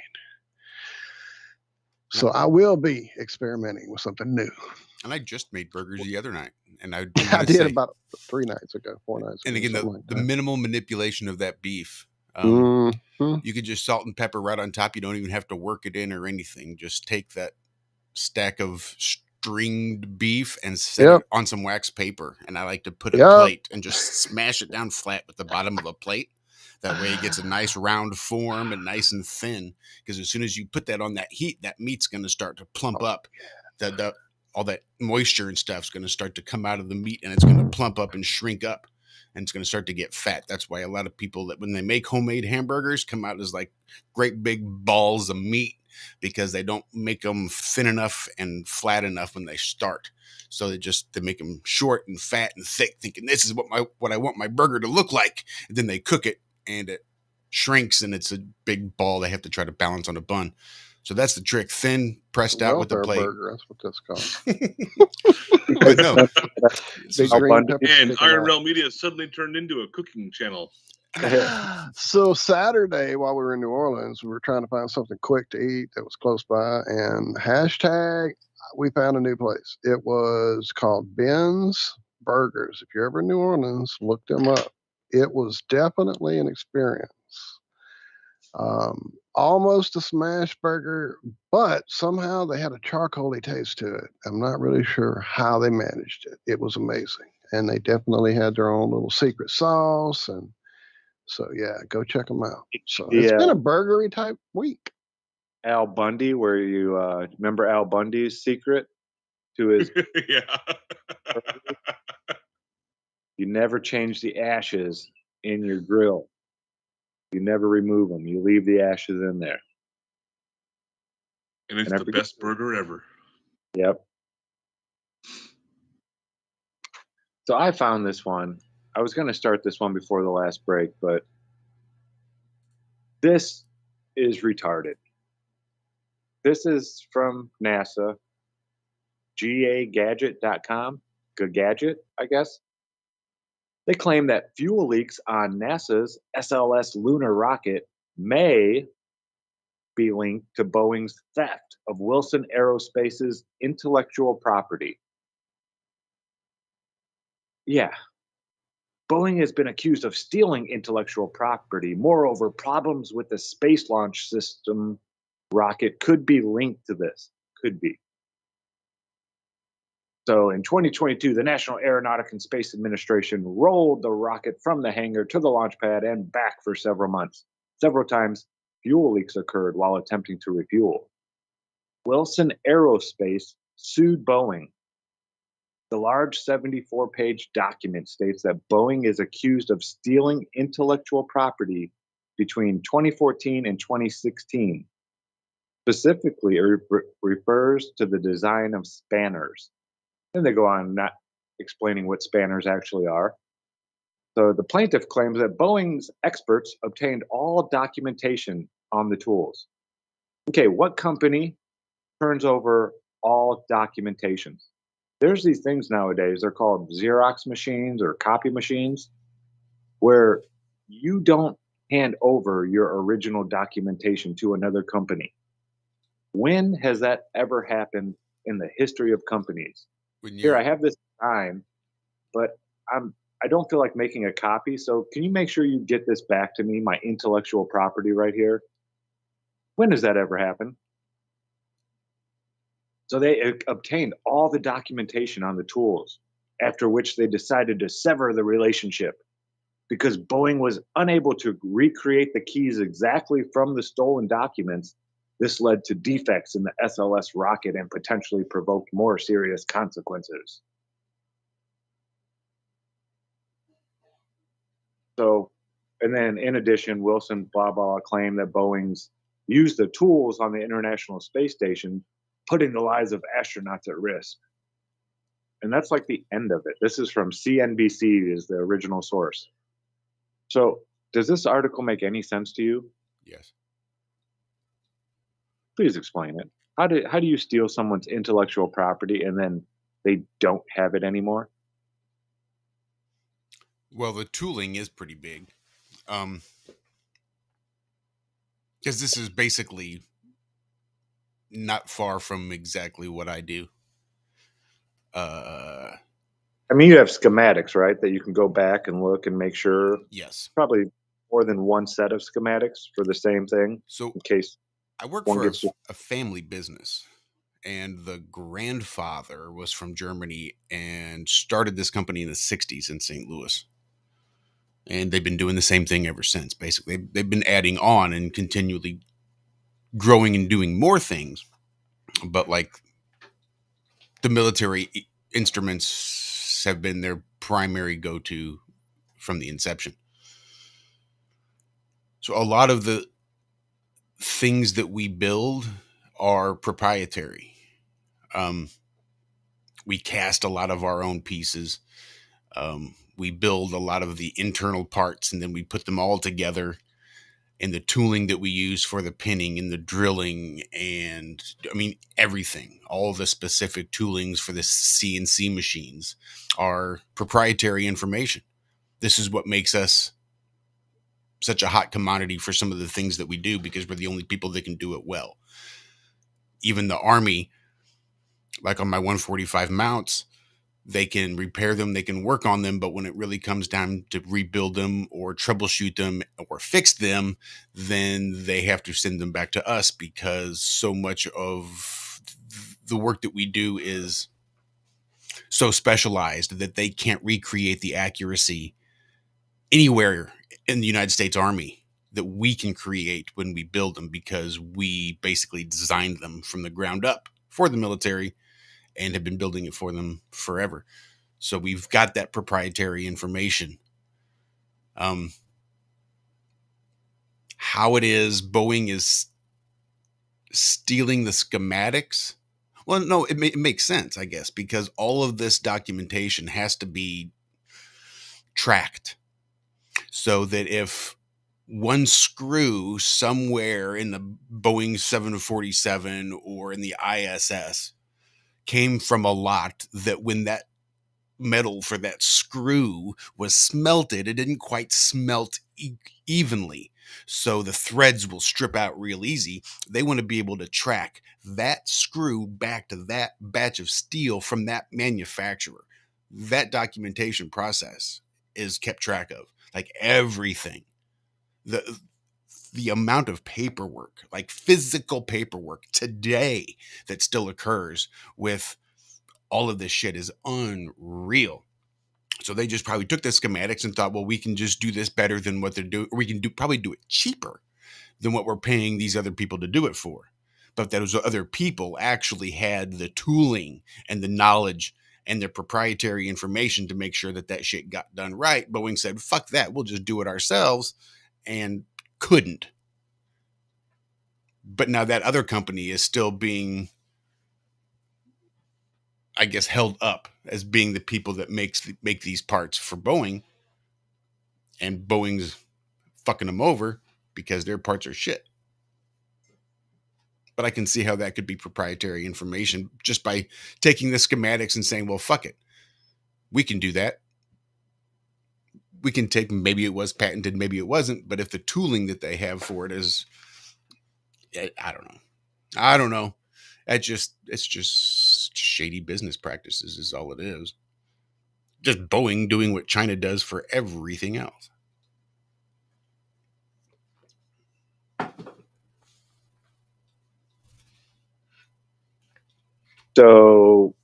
So I will be experimenting with something new. And I just made burgers the other night, and I I did about 3 nights ago, 4 nights ago. And again, something like the that. minimal manipulation of that beef. Mhm. You could just salt and pepper right on top. You don't even have to work it in or anything. Just take that stack of stringed beef and set it on some wax paper. And I like to put a plate and just smash it down flat with the bottom of a plate. That way it gets a nice round form and nice and thin. Because as soon as you put that on that heat, that meat's going to start to plump up. All that moisture and stuff is going to start to come out of the meat, and it's going to plump up and shrink up, and it's going to start to get fat. That's why a lot of people that when they make homemade hamburgers come out as like great big balls of meat, because they don't make them thin enough and flat enough when they start. So they make them short and fat and thick, thinking this is what I want my burger to look like. And then they cook it and it shrinks and it's a big ball they have to try to balance on a bun. So that's the trick. Thin, pressed out with a plate. Burger, that's what that's called. But no. And Iron Realm Media has suddenly turned into a cooking channel. So Saturday, while we were in New Orleans, we were trying to find something quick to eat that was close by, and we found a new place. It was called Ben's Burgers. If you're ever in New Orleans, look them up. It was definitely an experience. Almost a smash burger, but somehow they had a charcoaly taste to it. I'm not really sure how they managed it. It was amazing. And they definitely had their own little secret sauce. And so, yeah, go check them out. So it's been a burgery type week. Al Bundy, where you remember Al Bundy's secret to his you never change the ashes in your grill. You never remove them. You leave the ashes in there. And it's the best burger ever. Yep. So I found this one. I was going to start this one before the last break, but this is retarded. This is from NASA, gagadget.com, Gadget, I guess. They claim that fuel leaks on NASA's SLS lunar rocket may be linked to Boeing's theft of Wilson Aerospace's intellectual property. Yeah. Boeing has been accused of stealing intellectual property. Moreover, problems with the Space Launch System rocket could be linked to this. Could be. So in 2022, the National Aeronautics and Space Administration rolled the rocket from the hangar to the launch pad and back for several months. Several times, fuel leaks occurred while attempting to refuel. Wilson Aerospace sued Boeing. The large 74-page document states that Boeing is accused of stealing intellectual property between 2014 and 2016. Specifically, it refers to the design of spanners. Then they go on not explaining what spanners actually are. So the plaintiff claims that Boeing's experts obtained all documentation on the tools. Okay, what company turns over all documentations? There's these things nowadays, they're called Xerox machines or copy machines, where you don't hand over your original documentation to another company. When has that ever happened in the history of companies? Here, I have this time, but I don't feel like making a copy, so can you make sure you get this back to me, my intellectual property right here? When has that ever happened? So they obtained all the documentation on the tools, after which they decided to sever the relationship because Boeing was unable to recreate the keys exactly from the stolen documents. This led to defects in the SLS rocket and potentially provoked more serious consequences. So, and then in addition, Wilson blah blah claimed that Boeing's used the tools on the International Space Station, putting the lives of astronauts at risk. And that's like the end of it. This is from CNBC, is the original source. So, does this article make any sense to you? Yes. Please explain it. How do you steal someone's intellectual property and then they don't have it anymore? Well, the tooling is pretty big. Because this is basically not far from exactly what I do. I mean, you have schematics, right? That you can go back and look and make sure. Yes. Probably more than one set of schematics for the same thing. So in case I work for a family business, and the grandfather was from Germany and started this company in the 60s in St. Louis. And they've been doing the same thing ever since. Basically, they've been adding on and continually growing and doing more things. But like the military instruments have been their primary go-to from the inception. So a lot of the things that we build are proprietary. We cast a lot of our own pieces. We build a lot of the internal parts, and then we put them all together. And the tooling that we use for the pinning and the drilling, and I mean everything, all the specific toolings for the CNC machines are proprietary information. This is what makes us such a hot commodity for some of the things that we do, because we're the only people that can do it well. Even the Army, like on my 145 mounts, they can repair them, they can work on them, but when it really comes down to rebuild them or troubleshoot them or fix them, then they have to send them back to us, because so much of the work that we do is so specialized that they can't recreate the accuracy anywhere in the United States Army that we can create when we build them, because we basically designed them from the ground up for the military and have been building it for them forever. So we've got that proprietary information. How it is Boeing is stealing the schematics? Well, no, it makes sense, I guess, because all of this documentation has to be tracked, so that if one screw somewhere in the Boeing 747 or in the ISS came from a lot, that when that metal for that screw was smelted, it didn't quite smelt evenly, so the threads will strip out real easy. They want to be able to track that screw back to that batch of steel from that manufacturer. That documentation process is kept track of, like everything. The amount of paperwork, like physical paperwork today, that still occurs with all of this shit is unreal. So they just probably took the schematics and thought, well, we can just do this better than what they're doing, or we can probably do it cheaper than what we're paying these other people to do it for. but those other people actually had the tooling and the knowledge and their proprietary information to make sure that that shit got done right. Boeing said, fuck that, we'll just do it ourselves, and couldn't. But now that other company is still being, I guess, held up as being the people that make these parts for Boeing, and Boeing's fucking them over because their parts are shit. But I can see how that could be proprietary information just by taking the schematics and saying, well, fuck it, we can do that. We can take, maybe it was patented, maybe it wasn't, but if the tooling that they have for it is, I don't know. It's just shady business practices is all it is. Just Boeing doing what China does for everything else. So,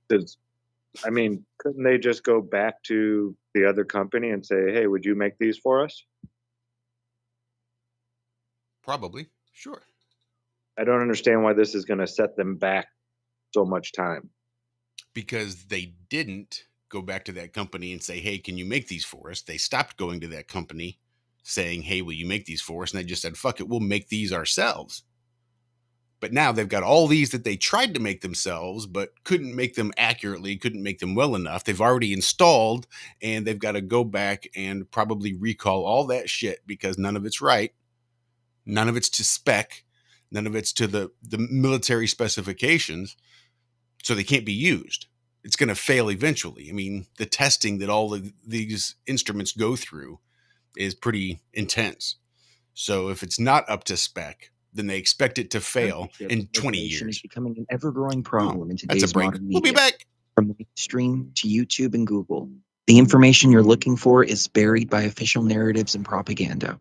couldn't they just go back to the other company and say, hey, would you make these for us? Probably. Sure. I don't understand why this is going to set them back so much time. Because they didn't go back to that company and say, hey, can you make these for us? They stopped going to that company saying, hey, will you make these for us? And they just said, fuck it, we'll make these ourselves. But now they've got all these that they tried to make themselves, but couldn't make them accurately, couldn't make them well enough. They've already installed, and they've got to go back and probably recall all that shit because none of it's right. None of it's to spec. None of it's to the military specifications. So they can't be used. It's going to fail eventually. I mean, the testing that all of these instruments go through is pretty intense. So if it's not up to spec, then they expect it to fail in 20 years. Is becoming an ever-growing problem in That's a today's break. modern media. We'll be back. From mainstream to YouTube and Google, the information you're looking for is buried by official narratives and propaganda.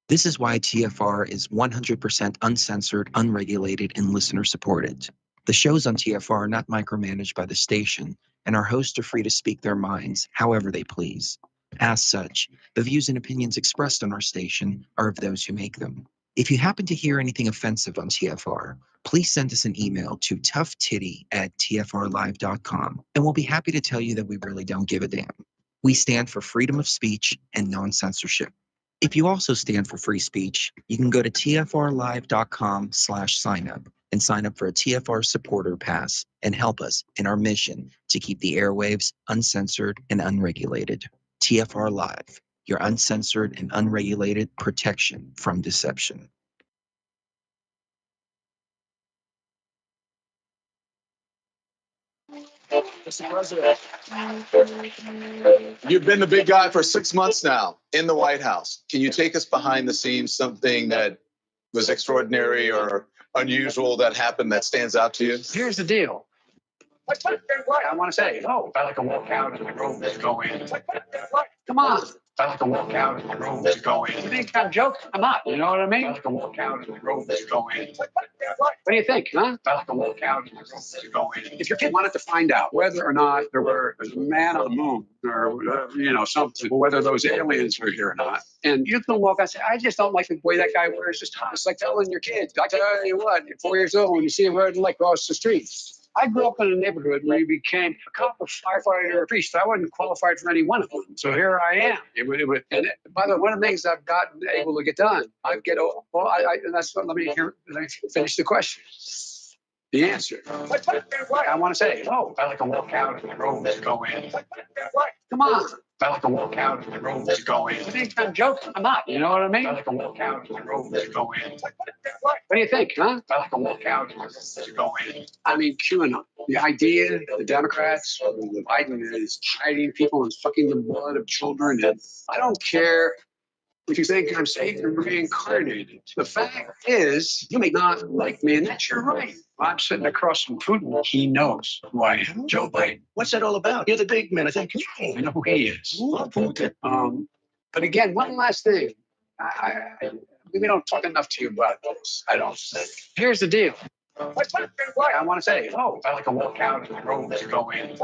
This is why TFR is 100% uncensored, unregulated, and listener-supported. The shows on TFR are not micromanaged by the station, and our hosts are free to speak their minds however they please. As such, the views and opinions expressed on our station are of those who make them. If you happen to hear anything offensive on TFR, please send us an email to toughtitty@tfrlive.com, and we'll be happy to tell you that we really don't give a damn. We stand for freedom of speech and non-censorship. If you also stand for free speech, you can go to tfrlive.com/signup and sign up for a TFR supporter pass and help us in our mission to keep the airwaves uncensored and unregulated. TFR Live, your uncensored and unregulated protection from deception. Mr. President, you've been the big guy for 6 months now in the White House. Can you take us behind the scenes, something that was extraordinary or unusual that happened that stands out to you? Here's the deal. I want to say, I like to walk out and the room is going. Come on. I like to walk out and the room is going. You think I'm joking? I'm not. You know what I mean? I like to walk out and the room is going. What do you think, huh? I like to walk out and the room is going. If your kid wanted to find out whether or not there's a man on the moon or, something, whether those aliens are here or not, and you can walk out and say, I just don't like the way that guy wears his tie. It's like telling your kids, I tell you what, you're 4 years old when you see him red light across the street. I grew up in a neighborhood where you became a cop, a firefighter, or a priest. I wasn't qualified for any one of them. So here I am. By the way, one of the things I've gotten able to get done, let me finish the question. The answer. I want to say, I like to walk out and the room is going. Come on. I like to walk out and the room is going. You think I'm joking? I'm not. You know what I mean? I like to walk out and the room is going. What do you think, huh? I like to walk out and the room is going. I mean, QAnon. The idea, the Democrats, the Biden is hiding people and sucking the blood of children. And I don't care if you think I'm Satan or reincarnated. The fact is, you may not like me, and that's your right. I'm sitting across from Putin. He knows who I am, Joe Biden. What's that all about? You're the big man. I think I know who he is. But again, one last thing. We don't talk enough to you about this, I don't think. Here's the deal. I want to say, I like to walk out and the room is going.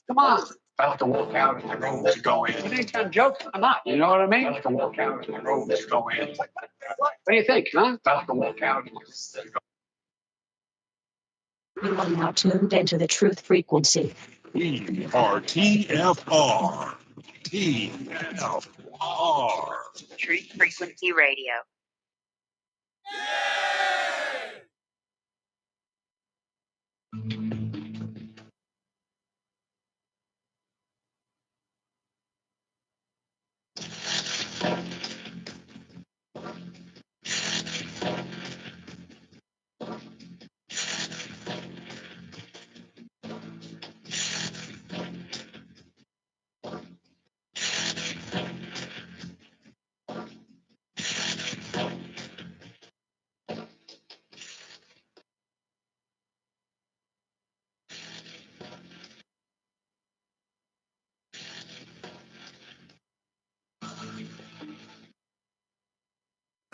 Come on. I like to walk out and the room is going. You think I'm joking? I'm not. You know what I mean? I like to walk out and the room is going. What do you think, huh? I like to walk out and the room is going. You are now tuned into the truth frequency. We are TFR. TFR. Truth Frequency Radio.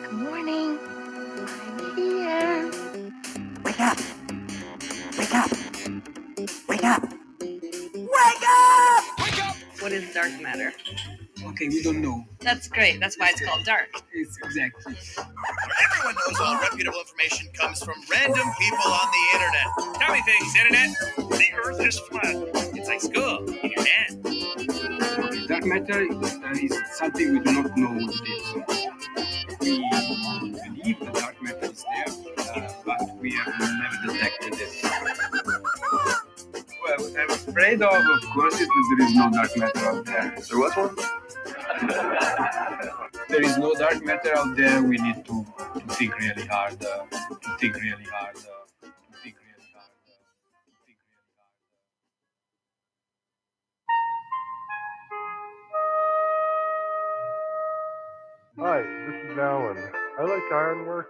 Good morning. I'm here. Wake up! Wake up! Wake up! Wake up! What is dark matter? Okay, we don't know. That's great. That's why it's called dark. It's exactly. Everyone knows all reputable information comes from random people on the internet. Tell me things, internet. The earth is flat. It's like school in your hand. Okay, dark matter is something we do not know what it is. We believe the dark matter is there, but we have never detected it. Well, what I'm afraid of course, is that there is no dark matter out there. There was one? There is no dark matter out there. We need to think really hard. Hi, this is Alan. I like Ironworx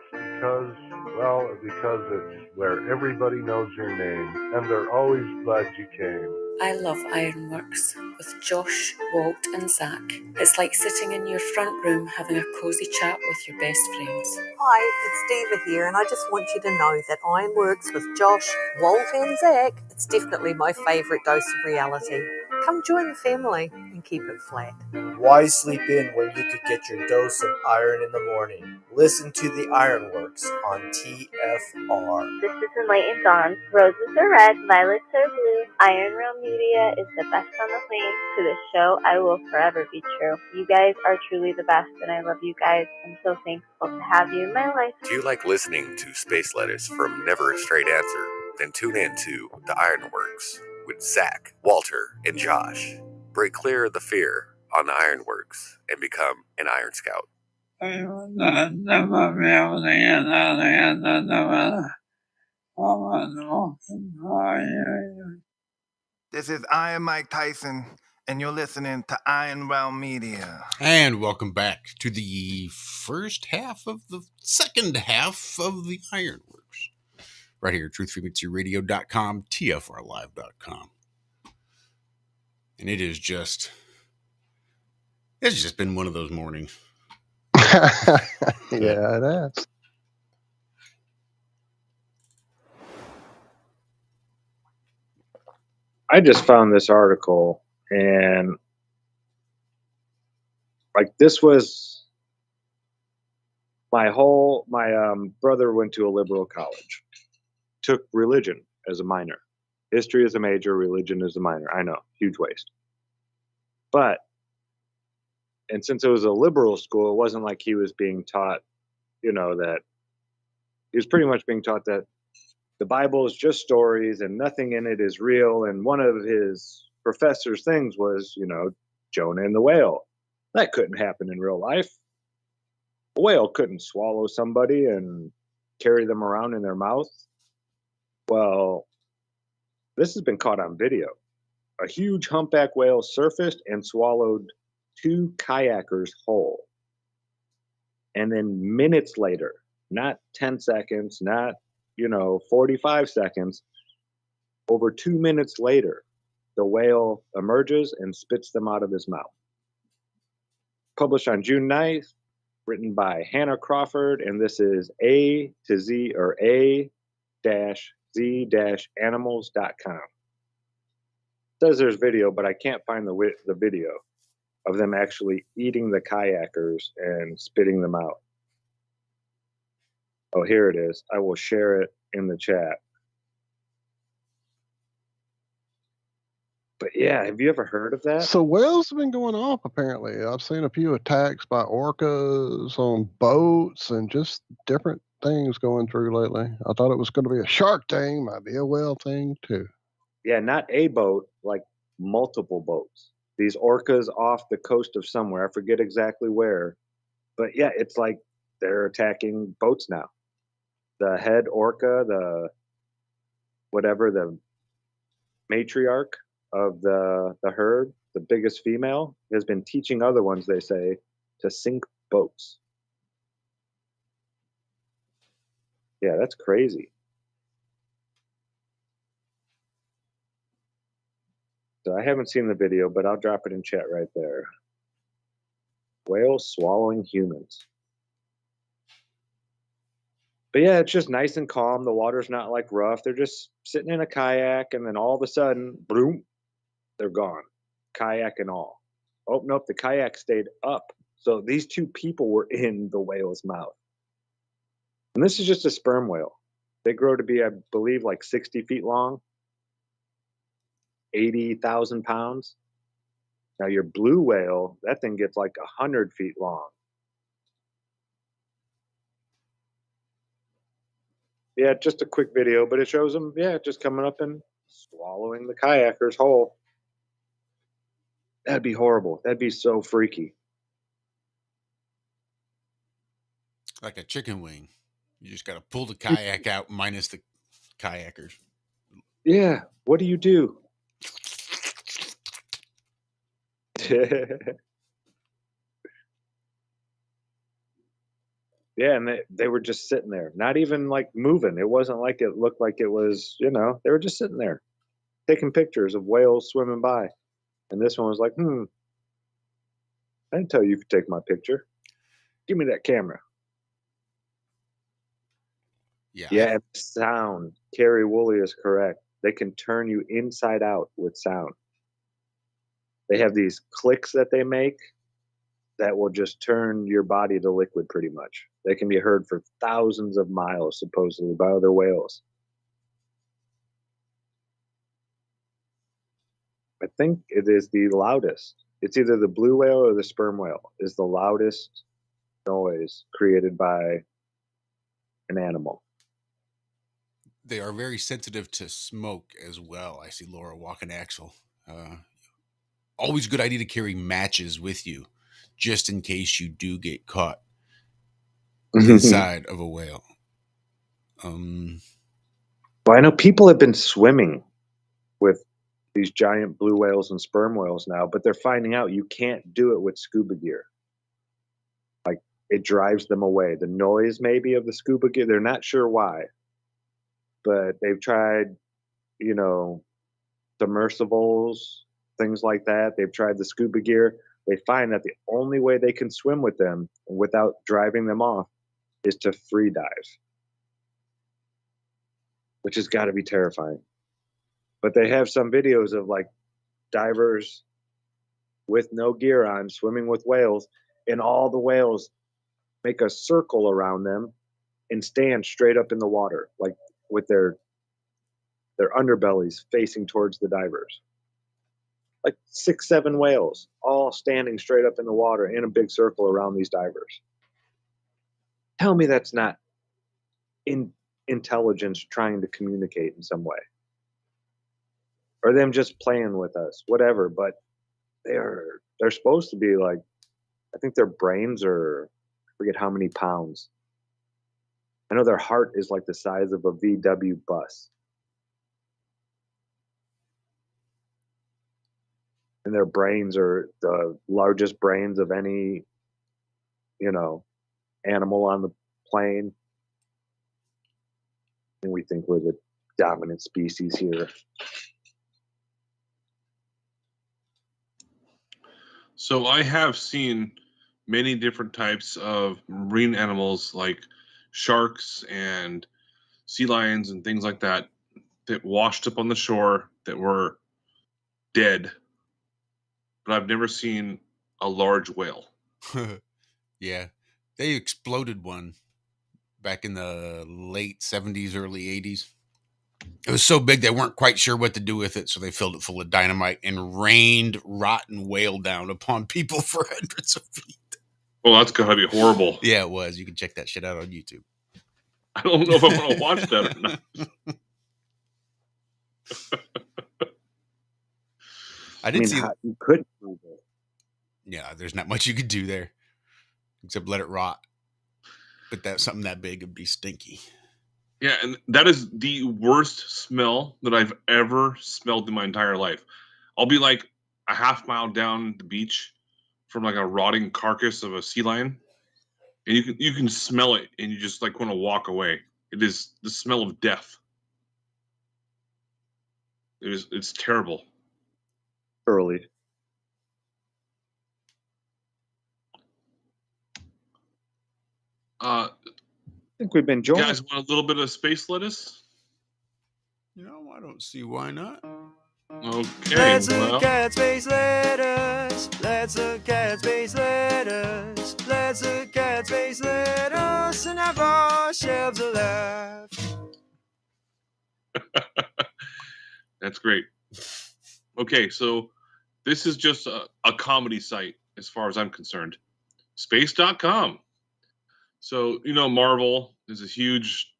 because it's where everybody knows your name, and they're always glad you came. I love Ironworx with Josh, Walt and Zack. It's like sitting in your front room having a cosy chat with your best friends. Hi, it's Diva here, and I just want you to know that Ironworx with Josh, Walt and Zack, it's definitely my favourite dose of reality. Come join the family and keep it flat. Why sleep in when you could get your dose of iron in the morning? Listen to the Ironworx on TFR. This is Enlightened Dawn. Roses are red, violets are blue. Iron Realm Media is the best on the plane. To the show, I will forever be true. You guys are truly the best, and I love you guys. I'm so thankful to have you in my life. Do you like listening to space letters from Never a Straight Answer? Then tune in to the Ironworx with Zack, Walter, and Josh. Break clear of the fear on the Ironworx and become an Iron Scout. This is Iron Mike Tyson, and you're listening to Iron Realm Media. And welcome back to the first half of the second half of the Ironworx. Right here at truthfrequencyradio.com, TFRlive.com. And it's just been one of those mornings. Yeah, it has. I just found this article, and like this was my brother went to a liberal college, took religion as a minor, history as a major, religion as a minor. I know, huge waste. And since it was a liberal school, it wasn't like he was being taught, that he was pretty much being taught that the Bible is just stories and nothing in it is real. And one of his professor's things was, Jonah and the whale. That couldn't happen in real life. A whale couldn't swallow somebody and carry them around in their mouth. Well, this has been caught on video. A huge humpback whale surfaced and swallowed 2 kayakers whole. And then minutes later, not 10 seconds, not 45 seconds, over 2 minutes later, the whale emerges and spits them out of his mouth. Published on June 9th, written by Hannah Crawford, and this is a-z-animals.com. It says there's video, but I can't find the video of them actually eating the kayakers and spitting them out. Oh, here it is. I will share it in the chat. But yeah, have you ever heard of that? So whales have been going off, apparently. I've seen a few attacks by orcas on boats and just different things going through lately. I thought it was going to be a shark thing, might be a whale thing too. Yeah, not a boat, like multiple boats. These orcas off the coast of somewhere. I forget exactly where. But yeah, it's like they're attacking boats now. The head orca, the matriarch of the herd, the biggest female, has been teaching other ones, they say, to sink boats. Yeah, that's crazy. So I haven't seen the video, but I'll drop it in chat right there. Whales swallowing humans. But yeah, it's just nice and calm. The water's not like rough. They're just sitting in a kayak, and then all of a sudden, boom, they're gone. Kayak and all. Oh, nope, the kayak stayed up. So these two people were in the whale's mouth. And this is just a sperm whale. They grow to be, I believe, like 60 feet long, 80,000 pounds. Now your blue whale, that thing gets like 100 feet long. Yeah, just a quick video, but it shows them, yeah, just coming up and swallowing the kayakers whole. That'd be horrible. That'd be so freaky. Like a chicken wing. You just got to pull the kayak out minus the kayakers. Yeah, what do you do? Yeah, and they were just sitting there, not even like moving. It wasn't like it looked like it was, they were just sitting there taking pictures of whales swimming by. And this one was like, I didn't tell you could take my picture. Give me that camera. Yeah, and sound. Carrie Woolley is correct. They can turn you inside out with sound. They have these clicks that they make that will just turn your body to liquid pretty much. They can be heard for thousands of miles, supposedly, by other whales. I think it is the loudest. It's either the blue whale or the sperm whale is the loudest noise created by an animal. They are very sensitive to smoke as well. I see Laura walking Axel. Always a good idea to carry matches with you, just in case you do get caught inside of a whale. Well, I know people have been swimming with these giant blue whales and sperm whales now, but they're finding out you can't do it with scuba gear. Like, it drives them away. The noise maybe of the scuba gear, they're not sure why, but they've tried, submersibles, things like that. They've tried the scuba gear. They find that the only way they can swim with them without driving them off is to free dive, which has got to be terrifying. But they have some videos of like divers with no gear on swimming with whales, and all the whales make a circle around them and stand straight up in the water, like with their underbellies facing towards the divers. Like 6, 7 whales all standing straight up in the water in a big circle around these divers. Tell me that's not intelligence trying to communicate in some way. Or them just playing with us, whatever, but they're supposed to be like, I think their brains are, I forget how many pounds. I know their heart is like the size of a VW bus. And their brains are the largest brains of any, animal on the plane. And we think we're the dominant species here. So I have seen many different types of marine animals like sharks and sea lions and things like that washed up on the shore that were dead. But I've never seen a large whale. Yeah. They exploded one back in the late 70s, early 80s. It was so big they weren't quite sure what to do with it, so they filled it full of dynamite and rained rotten whale down upon people for hundreds of feet. Well, that's gotta be horrible. Yeah, it was. You can check that shit out on YouTube. I don't know if I want to watch that or not. I did see. You could prove it. Yeah, there's not much you could do there except let it rot. But that's something that big would be stinky. Yeah, and that is the worst smell that I've ever smelled in my entire life. I'll be like a half mile down the beach from like a rotting carcass of a sea lion, and you can smell it, and you just like want to walk away. It is the smell of death. It's terrible. Early. I think we've been joined. You guys want a little bit of space lettuce? I don't see why not. Okay, Let's look at space lettuce. Let's look at space lettuce. Let's look at space lettuce and have ourselves a laugh. That's great. Okay, so this is just a comedy site as far as I'm concerned. Space.com. So, Marvel is a huge,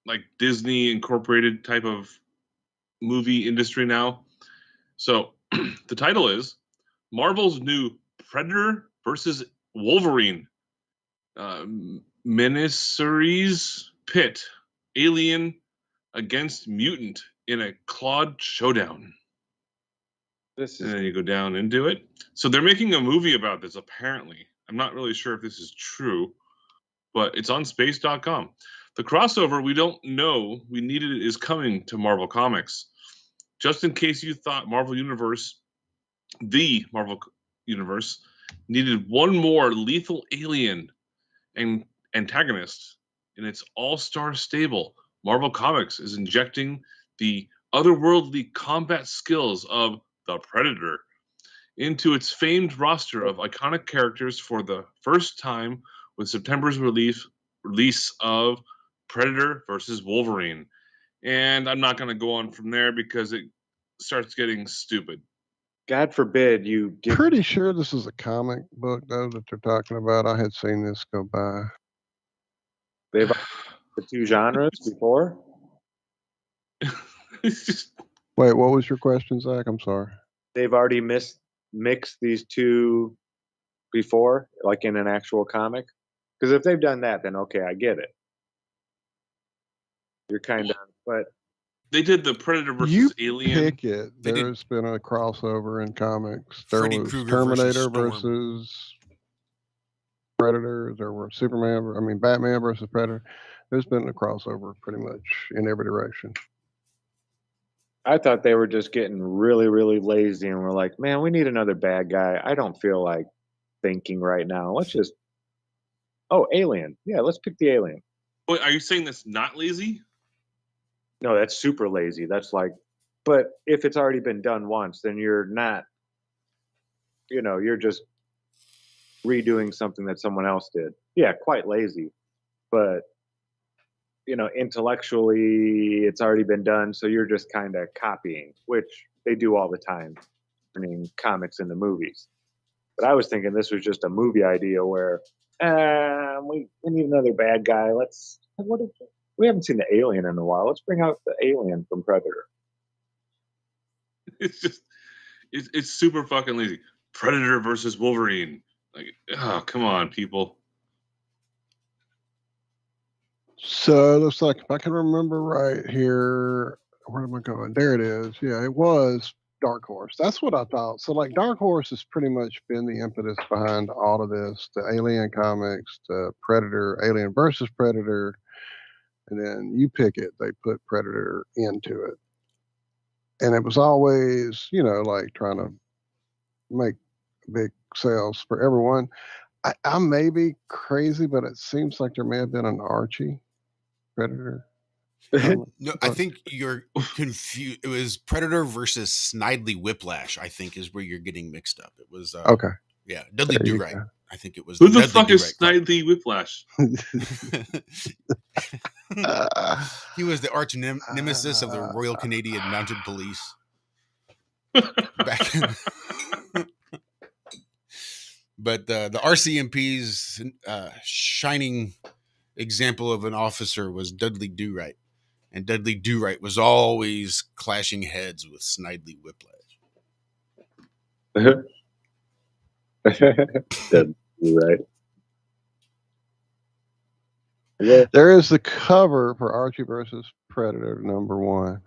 like, Disney incorporated type of movie industry now. So, the title is Marvel's new Predator versus Wolverine miniseries pit alien against mutant in a clawed showdown. And then you go down into it. So they're making a movie about this, apparently. I'm not really sure if this is true, but it's on space.com. The crossover we don't know we needed is coming to Marvel Comics. Just in case you thought the Marvel Universe needed one more lethal alien and antagonist in its all-star stable, Marvel Comics is injecting the otherworldly combat skills of the Predator into its famed roster of iconic characters for the first time with September's release of Predator versus Wolverine. And I'm not going to go on from there because it starts getting stupid. God forbid you get... Pretty sure this is a comic book, though, that they're talking about. I had seen this go by. They've the two genres before? Wait, what was your question, Zach? I'm sorry. They've already mixed these two before, like in an actual comic? Because if they've done that, then okay, I get it. You're kind of, but... They did the Predator versus Alien. Pick it. There's been a crossover in comics. There was Terminator versus Predator. There were Batman versus Predator. There's been a crossover pretty much in every direction. I thought they were just getting really, really lazy and were like, man, we need another bad guy. I don't feel like thinking right now. Let's just... Oh, Alien. Yeah, let's pick the Alien. Wait, are you saying that's not lazy? No, that's super lazy. That's like, but if it's already been done once, then you're not, you're just redoing something that someone else did. Yeah, quite lazy. But, intellectually, it's already been done. So you're just kind of copying, which they do all the time, turning comics into movies. But I was thinking this was just a movie idea where, we need another bad guy. We haven't seen the Alien in a while. Let's bring out the Alien from Predator. It's super fucking lazy. Predator versus Wolverine. Like, oh, come on, people. So it looks like, if I can remember right here, where am I going? There it is. Yeah, it was Dark Horse. That's what I thought. So like Dark Horse has pretty much been the impetus behind all of this. The Alien comics, the Predator, Alien versus Predator. And then you pick it, they put Predator into it. And it was always, like trying to make big sales for everyone. I may be crazy, but it seems like there may have been an Archie Predator. No, I think you're confused. It was Predator versus Snidely Whiplash, I think, is where you're getting mixed up. It was okay. Yeah, Dudley There you Do-Right. go. I think it was Who the Dudley fuck is Do-Right Snidely Whiplash? He was the arch nemesis of the Royal Canadian Mounted Police. Back in, but the RCMP's shining example of an officer was Dudley Do-Right, and Dudley Do-Right was always clashing heads with Snidely Whiplash. Right. There is the cover for Archie versus Predator #1.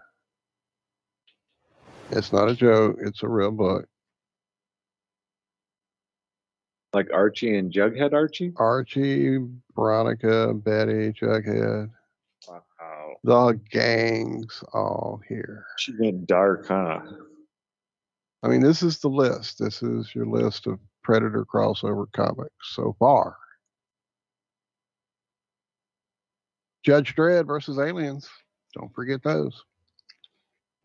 It's not a joke. It's a real book. Like Archie and Jughead Archie? Archie, Veronica, Betty, Jughead. Wow. The gang's all here. She went dark, huh? I mean, this is the list. This is your list of Predator crossover comics so far. Judge Dredd versus Aliens. Don't forget those.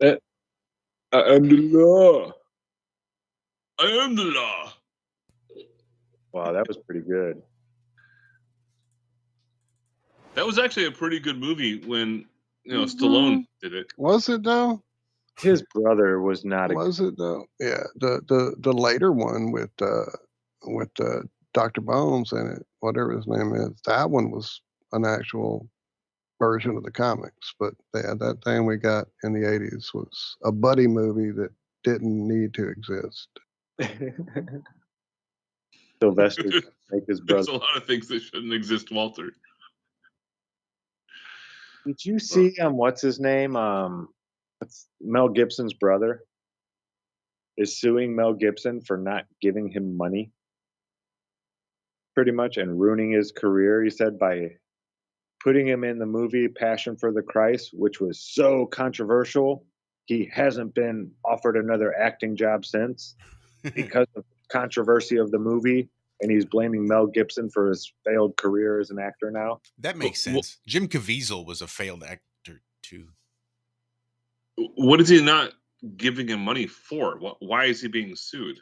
I am the law. I am the law. Wow, that was pretty good. That was actually a pretty good movie when Stallone did it. Was it though? His brother was not. Was it though? Yeah, the later one with Dr. Bones in it, whatever his name is. That one was an actual version of the comics, but yeah, that thing we got in the 80s was a buddy movie that didn't need to exist. Sylvester make his brother. There's a lot of things that shouldn't exist, Walter. Did you see what's his name? Mel Gibson's brother is suing Mel Gibson for not giving him money, pretty much, and ruining his career. He said by putting him in the movie Passion for the Christ, which was so controversial, he hasn't been offered another acting job since because of controversy of the movie. And he's blaming Mel Gibson for his failed career as an actor now. That makes sense. Jim Caviezel was a failed actor too. What is he not giving him money for? Why is he being sued?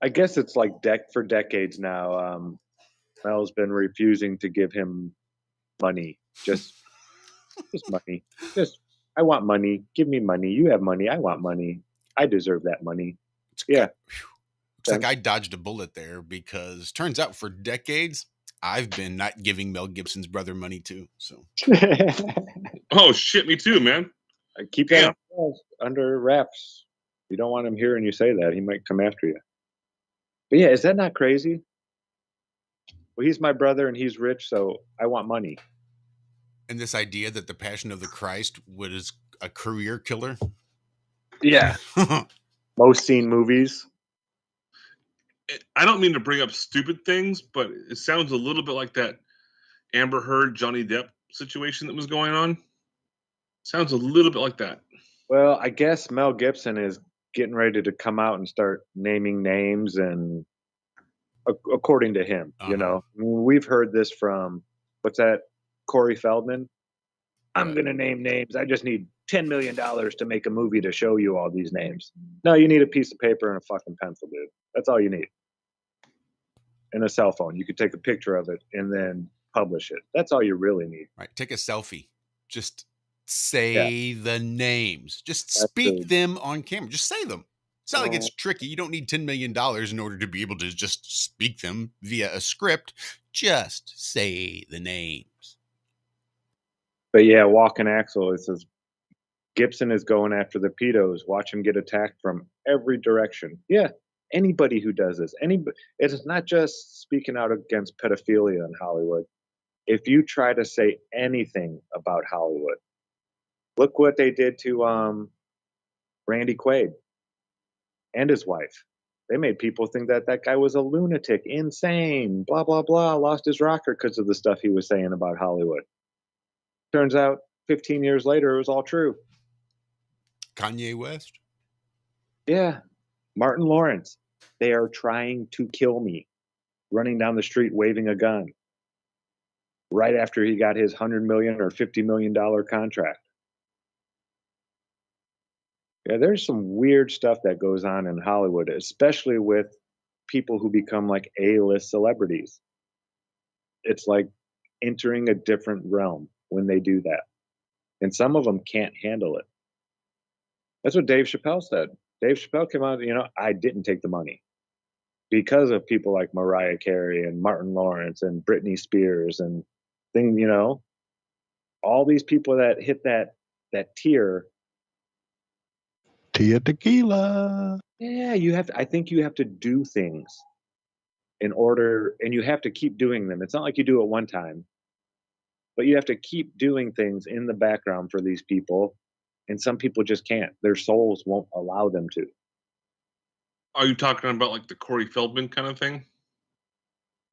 I guess it's like for decades now. Mel's been refusing to give him money. Just money. I want money. Give me money. You have money. I want money. I deserve that money. Yeah. Looks like I dodged a bullet there because turns out for decades I've been not giving Mel Gibson's brother money too. So. Oh shit, me too, man. I keep that under wraps. You don't want him hearing you say that. He might come after you. But yeah, is that not crazy? Well, he's my brother and he's rich, so I want money. And this idea that the Passion of the Christ was a career killer? Yeah. Most seen movies. I don't mean to bring up stupid things, but it sounds a little bit like that Amber Heard, Johnny Depp situation that was going on. Sounds a little bit like that. Well, I guess Mel Gibson is getting ready to come out and start naming names, and according to him, I mean, we've heard this from, what's that, Corey Feldman? I'm going to name names. I just need $10 million to make a movie to show you all these names. No, you need a piece of paper and a fucking pencil, dude. That's all you need. And a cell phone. You could take a picture of it and then publish it. That's all you really need. Right. Take a selfie. Just say the names. Just speak them on camera. Just say them. It's not like it's tricky. You don't need $10 million in order to be able to just speak them via a script. Just say the names. But yeah, Walking Axel, it says Gibson is going after the pedos. Watch him get attacked from every direction. Yeah, anybody who does this, it is not just speaking out against pedophilia in Hollywood. If you try to say anything about Hollywood, look what they did to Randy Quaid and his wife. They made people think that that guy was a lunatic, insane, blah, blah, blah, lost his rocker because of the stuff he was saying about Hollywood. Turns out 15 years later, it was all true. Kanye West? Yeah. Martin Lawrence. They are trying to kill me. Running down the street waving a gun. Right after he got his $100 million or $50 million contract. Yeah, there's some weird stuff that goes on in Hollywood, especially with people who become like A-list celebrities. It's like entering a different realm when they do that. And some of them can't handle it. That's what Dave Chappelle said. Dave Chappelle came out, I didn't take the money because of people like Mariah Carey and Martin Lawrence and Britney Spears and all these people that hit that tier. Tia Tequila. Yeah, I think you have to do things in order, and you have to keep doing them. It's not like you do it one time, but you have to keep doing things in the background for these people. And some people just can't. Their souls won't allow them to. Are you talking about like the Corey Feldman kind of thing?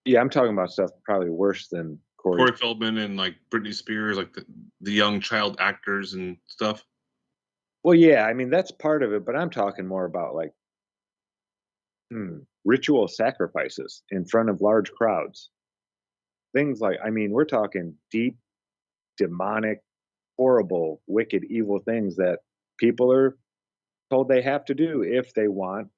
Yeah, I'm talking about stuff probably worse than Corey Feldman and like Britney Spears, like the young child actors and stuff. Well, yeah, I mean, that's part of it, but I'm talking more about like ritual sacrifices in front of large crowds. Things like, I mean, we're talking deep, demonic, horrible, wicked, evil things that people are told they have to do if they want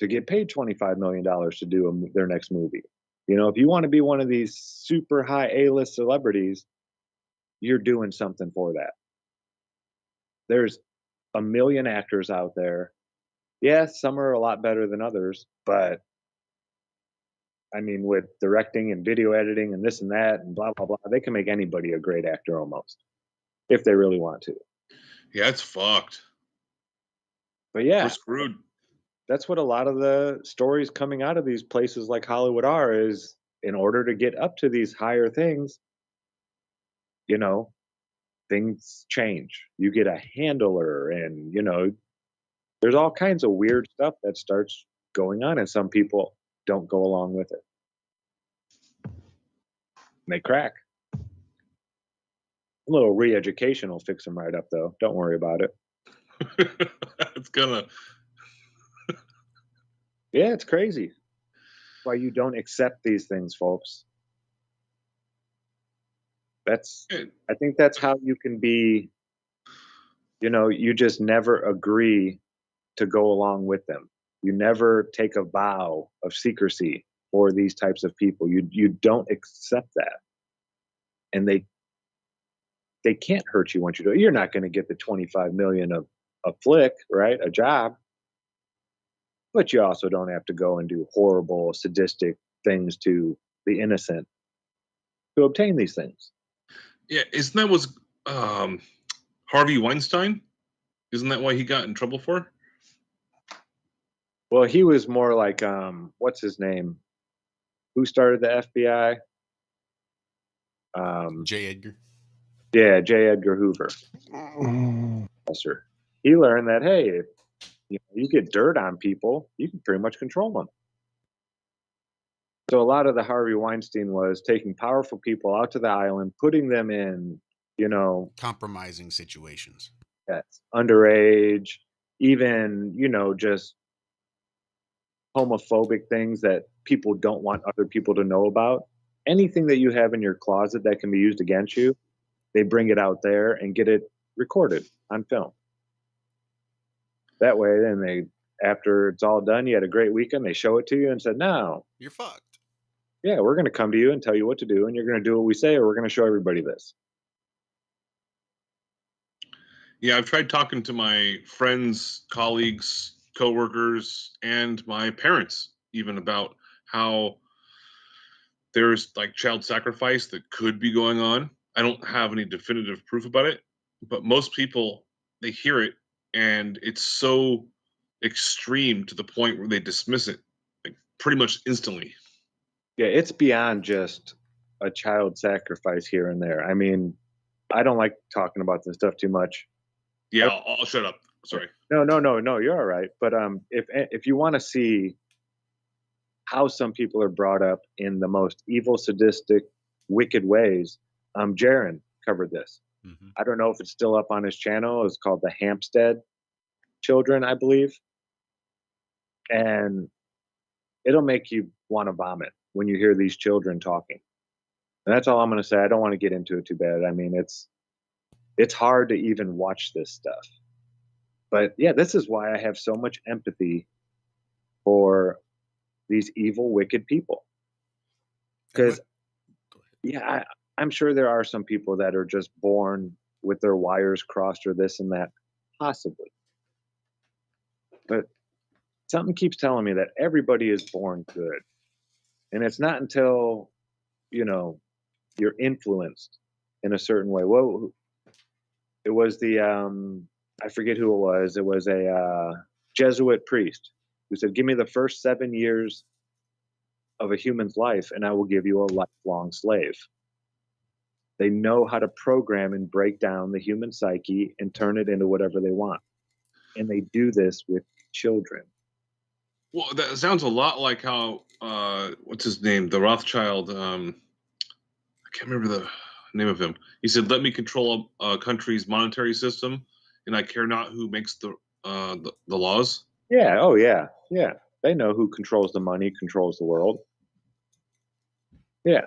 to get paid $25 million to do their next movie. If you want to be one of these super high A-list celebrities, you're doing something for that. There's a million actors out there. Yes, some are a lot better than others, but I mean, with directing and video editing and this and that and blah, blah, blah, they can make anybody a great actor almost, if they really want to. Yeah, it's fucked. But yeah, we're screwed. That's what a lot of the stories coming out of these places like Hollywood are, is in order to get up to these higher things, things change. You get a handler and, there's all kinds of weird stuff that starts going on, and some people don't go along with it. And they crack. A little re-education will fix them right up, though. Don't worry about it. It's gonna. Yeah, it's crazy. Why you don't accept these things, folks. I think that's how you can be, you just never agree to go along with them. You never take a vow of secrecy for these types of people. You don't accept that. And they can't hurt you once you do it. You're not going to get the 25 million of a flick, right? A job. But you also don't have to go and do horrible, sadistic things to the innocent to obtain these things. Yeah, isn't that was Harvey Weinstein? Isn't that why he got in trouble for? Well, he was more like what's his name? Who started the FBI? J. Edgar. Yeah, J. Edgar Hoover. He learned that, hey, if you get dirt on people, you can pretty much control them. So a lot of the Harvey Weinstein was taking powerful people out to the island, putting them in, compromising situations. Yes, underage, even, just homophobic things that people don't want other people to know about. Anything that you have in your closet that can be used against you, they bring it out there and get it recorded on film. That way, then after it's all done, you had a great weekend, they show it to you and said, no, you're fucked. Yeah, we're going to come to you and tell you what to do, and you're going to do what we say, or we're going to show everybody this. Yeah, I've tried talking to my friends, colleagues, coworkers, and my parents even about how there's like child sacrifice that could be going on. I don't have any definitive proof about it, but most people, they hear it and it's so extreme to the point where they dismiss it like pretty much instantly. Yeah, it's beyond just a child sacrifice here and there. I mean, I don't like talking about this stuff too much. Yeah, I'll shut up. Sorry. No, you're all right. But if you want to see how some people are brought up in the most evil, sadistic, wicked ways, Jaron covered this. Mm-hmm. I don't know if it's still up on his channel. It's called the Hampstead Children, I believe. And it'll make you want to vomit when you hear these children talking. And that's all I'm going to say. I don't want to get into it too bad. I mean, it's hard to even watch this stuff. But yeah, this is why I have so much empathy for these evil, wicked people. Because, yeah, I'm sure there are some people that are just born with their wires crossed or this and that, possibly. But something keeps telling me that everybody is born good. And it's not until, you're influenced in a certain way. Well, it was the, I forget who it was. It was a Jesuit priest who said, give me the first 7 years of a human's life and I will give you a lifelong slave. They know how to program and break down the human psyche and turn it into whatever they want. And they do this with children. Well, that sounds a lot like how what's his name, the Rothschild. I can't remember the name of him. He said, "Let me control a country's monetary system, and I care not who makes the laws." Yeah. Oh, yeah. Yeah. They know who controls the money, controls the world. Yeah.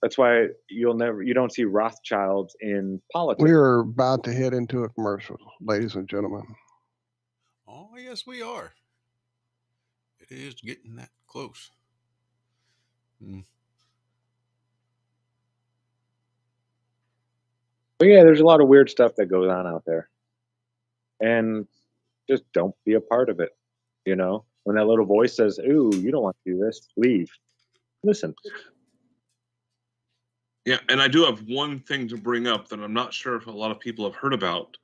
That's why you don't see Rothschilds in politics. We are about to head into a commercial, ladies and gentlemen. Oh, yes, we are. It is getting that close. But yeah, there's a lot of weird stuff that goes on out there. And just don't be a part of it. When that little voice says, ooh, you don't want to do this, leave. Listen. Yeah, and I do have one thing to bring up that I'm not sure if a lot of people have heard about,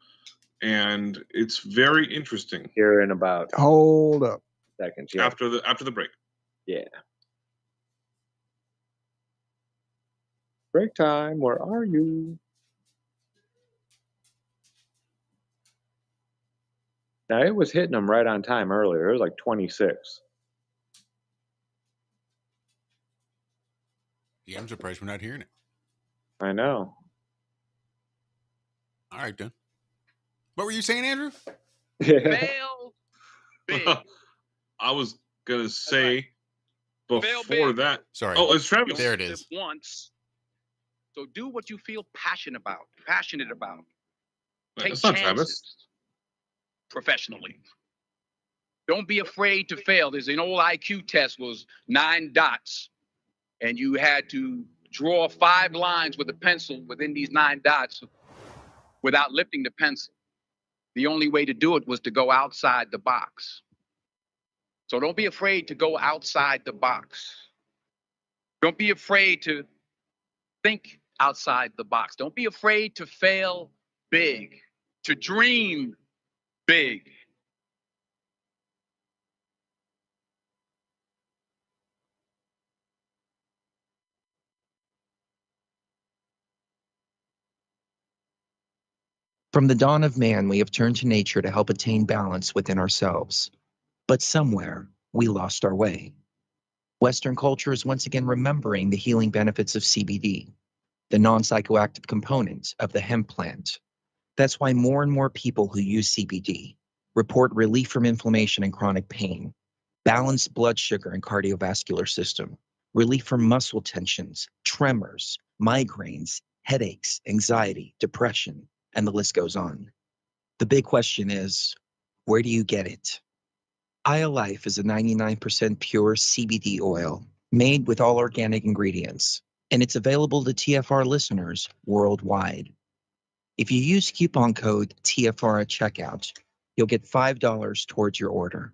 and it's very interesting. Here in about hold up seconds. Yeah. After the break. Yeah. Break time. Where are you? Now it was hitting them right on time earlier. It was like 26. Yeah, I'm surprised we're not hearing it. I know. All right, then. What were you saying, Andrew? Fail big. I was gonna say Fail before big. that. Sorry. Oh, it's Travis. There it is. Once. So do what you feel passionate about. Take That's not chances Travis. professionally. Don't be afraid to fail. There's an old IQ test was 9 dots, and you had to draw 5 lines with a pencil within these 9 dots without lifting the pencil. The only way to do it was to go outside the box. So don't be afraid to go outside the box. Don't be afraid to think outside the box. Don't be afraid to fail big, to dream big. From the dawn of man, we have turned to nature to help attain balance within ourselves. But somewhere, we lost our way. Western culture is once again remembering the healing benefits of CBD, the non-psychoactive component of the hemp plant. That's why more and more people who use CBD report relief from inflammation and chronic pain, balanced blood sugar and cardiovascular system, relief from muscle tensions, tremors, migraines, headaches, anxiety, depression, and the list goes on. The big question is, where do you get it? iLife is a 99% pure CBD oil made with all organic ingredients, and it's available to TFR listeners worldwide. If you use coupon code TFR at checkout, you'll get $5 towards your order.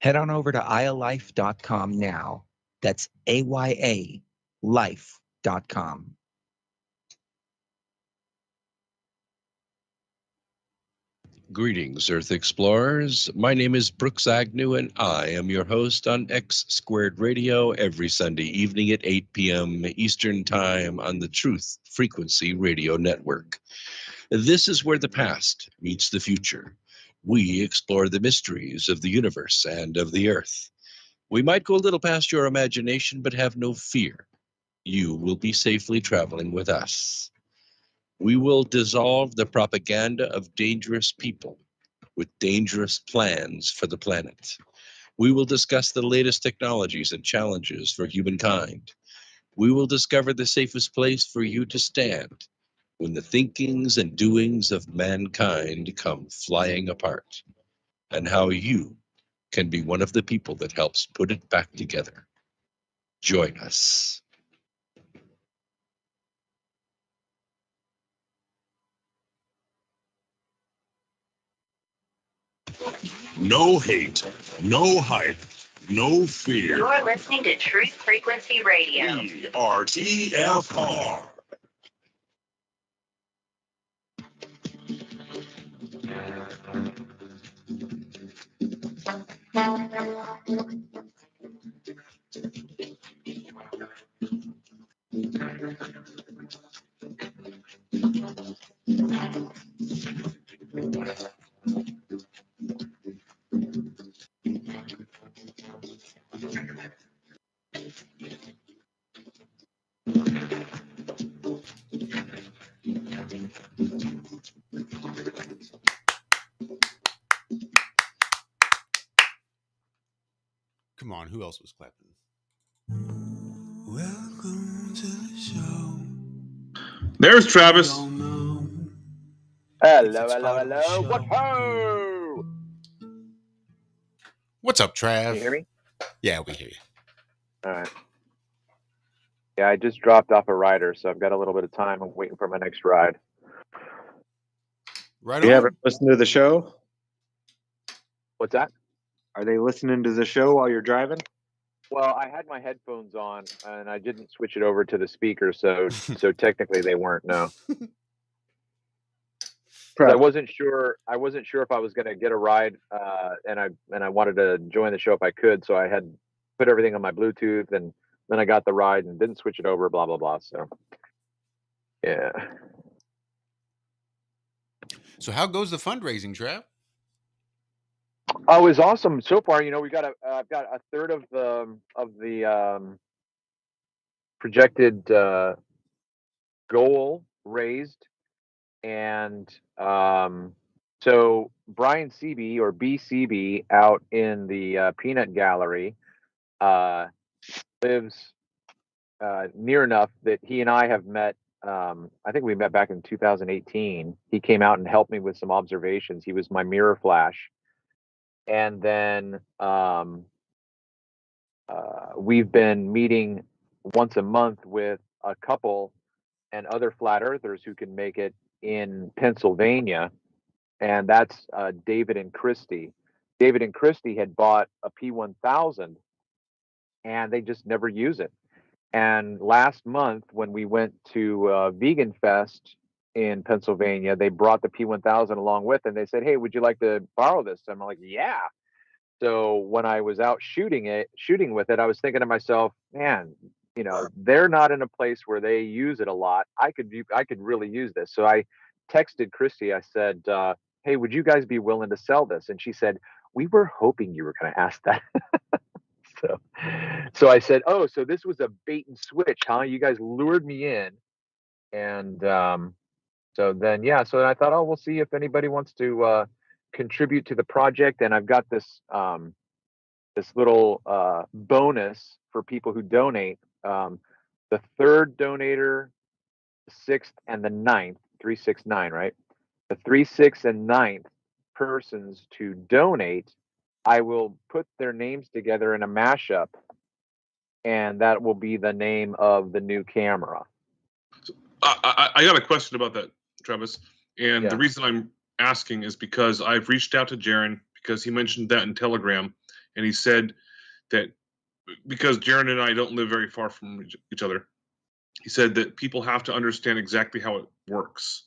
Head on over to ialife.com now. That's AYA life.com. Greetings, Earth Explorers. My name is Brooks Agnew, and I am your host on X Squared Radio every Sunday evening at 8 p.m. Eastern Time on the Truth Frequency Radio Network. This is where the past meets the future. We explore the mysteries of the universe and of the Earth. We might go a little past your imagination, but have no fear. You will be safely traveling with us. We will dissolve the propaganda of dangerous people with dangerous plans for the planet. We will discuss the latest technologies and challenges for humankind. We will discover the safest place for you to stand when the thinkings and doings of mankind come flying apart, and how you can be one of the people that helps put it back together. Join us. No hate, no hype, no fear. You're listening to Truth Frequency Radio. We are TFR. Come on, who else was clapping? Welcome to the show. There's Travis. Hello, hello. What ho? What's up, Trav? Can you hear me? Yeah, we hear you. All right. Yeah, I just dropped off a rider, so I've got a little bit of time. I'm waiting for my next ride. Right You on. ever listen to the show? What's that? Are they listening to the show while you're driving? Well, I had my headphones on, and I didn't switch it over to the speaker, so technically they weren't. No. I wasn't sure. I wasn't sure if I was going to get a ride, and I wanted to join the show if I could. So I had put everything on my Bluetooth, and then I got the ride and didn't switch it over. Blah blah blah. So, yeah. So how goes the fundraising, Trav? Oh, it was awesome so far. You know, we got I've got a third of the projected goal raised, and so Brian CB or BCB out in the Peanut Gallery lives near enough that he and I have met. I think we met back in 2018. He came out and helped me with some observations. He was my mirror flash. And then we've been meeting once a month with a couple and other flat earthers who can make it in Pennsylvania. And that's David and Christy. David and Christy had bought a P1000 and they just never use it. And last month, when we went to Vegan Fest in Pennsylvania, they brought the P1000 along with, and they said, "Hey, would you like to borrow this?" I'm like, "Yeah." So when I was out shooting with it, I was thinking to myself, "Man, you know, they're not in a place where they use it a lot. I could really use this." So I texted Christy. I said, "Hey, would you guys be willing to sell this?" And she said, "We were hoping you were going to ask that." So I said, "Oh, so this was a bait and switch, huh? You guys lured me in." And so then, yeah, so I thought, oh, we'll see if anybody wants to contribute to the project. And I've got this this little bonus for people who donate. The third donator, the 6th, and the 9th, 3, 6, 9, right? The 3, 6, and 9th persons to donate, I will put their names together in a mashup, and that will be the name of the new camera. I got a question about that, Travis. And the reason I'm asking is because I've reached out to Jaron because he mentioned that in Telegram, and he said that because Jaron and I don't live very far from each other, he said that people have to understand exactly how it works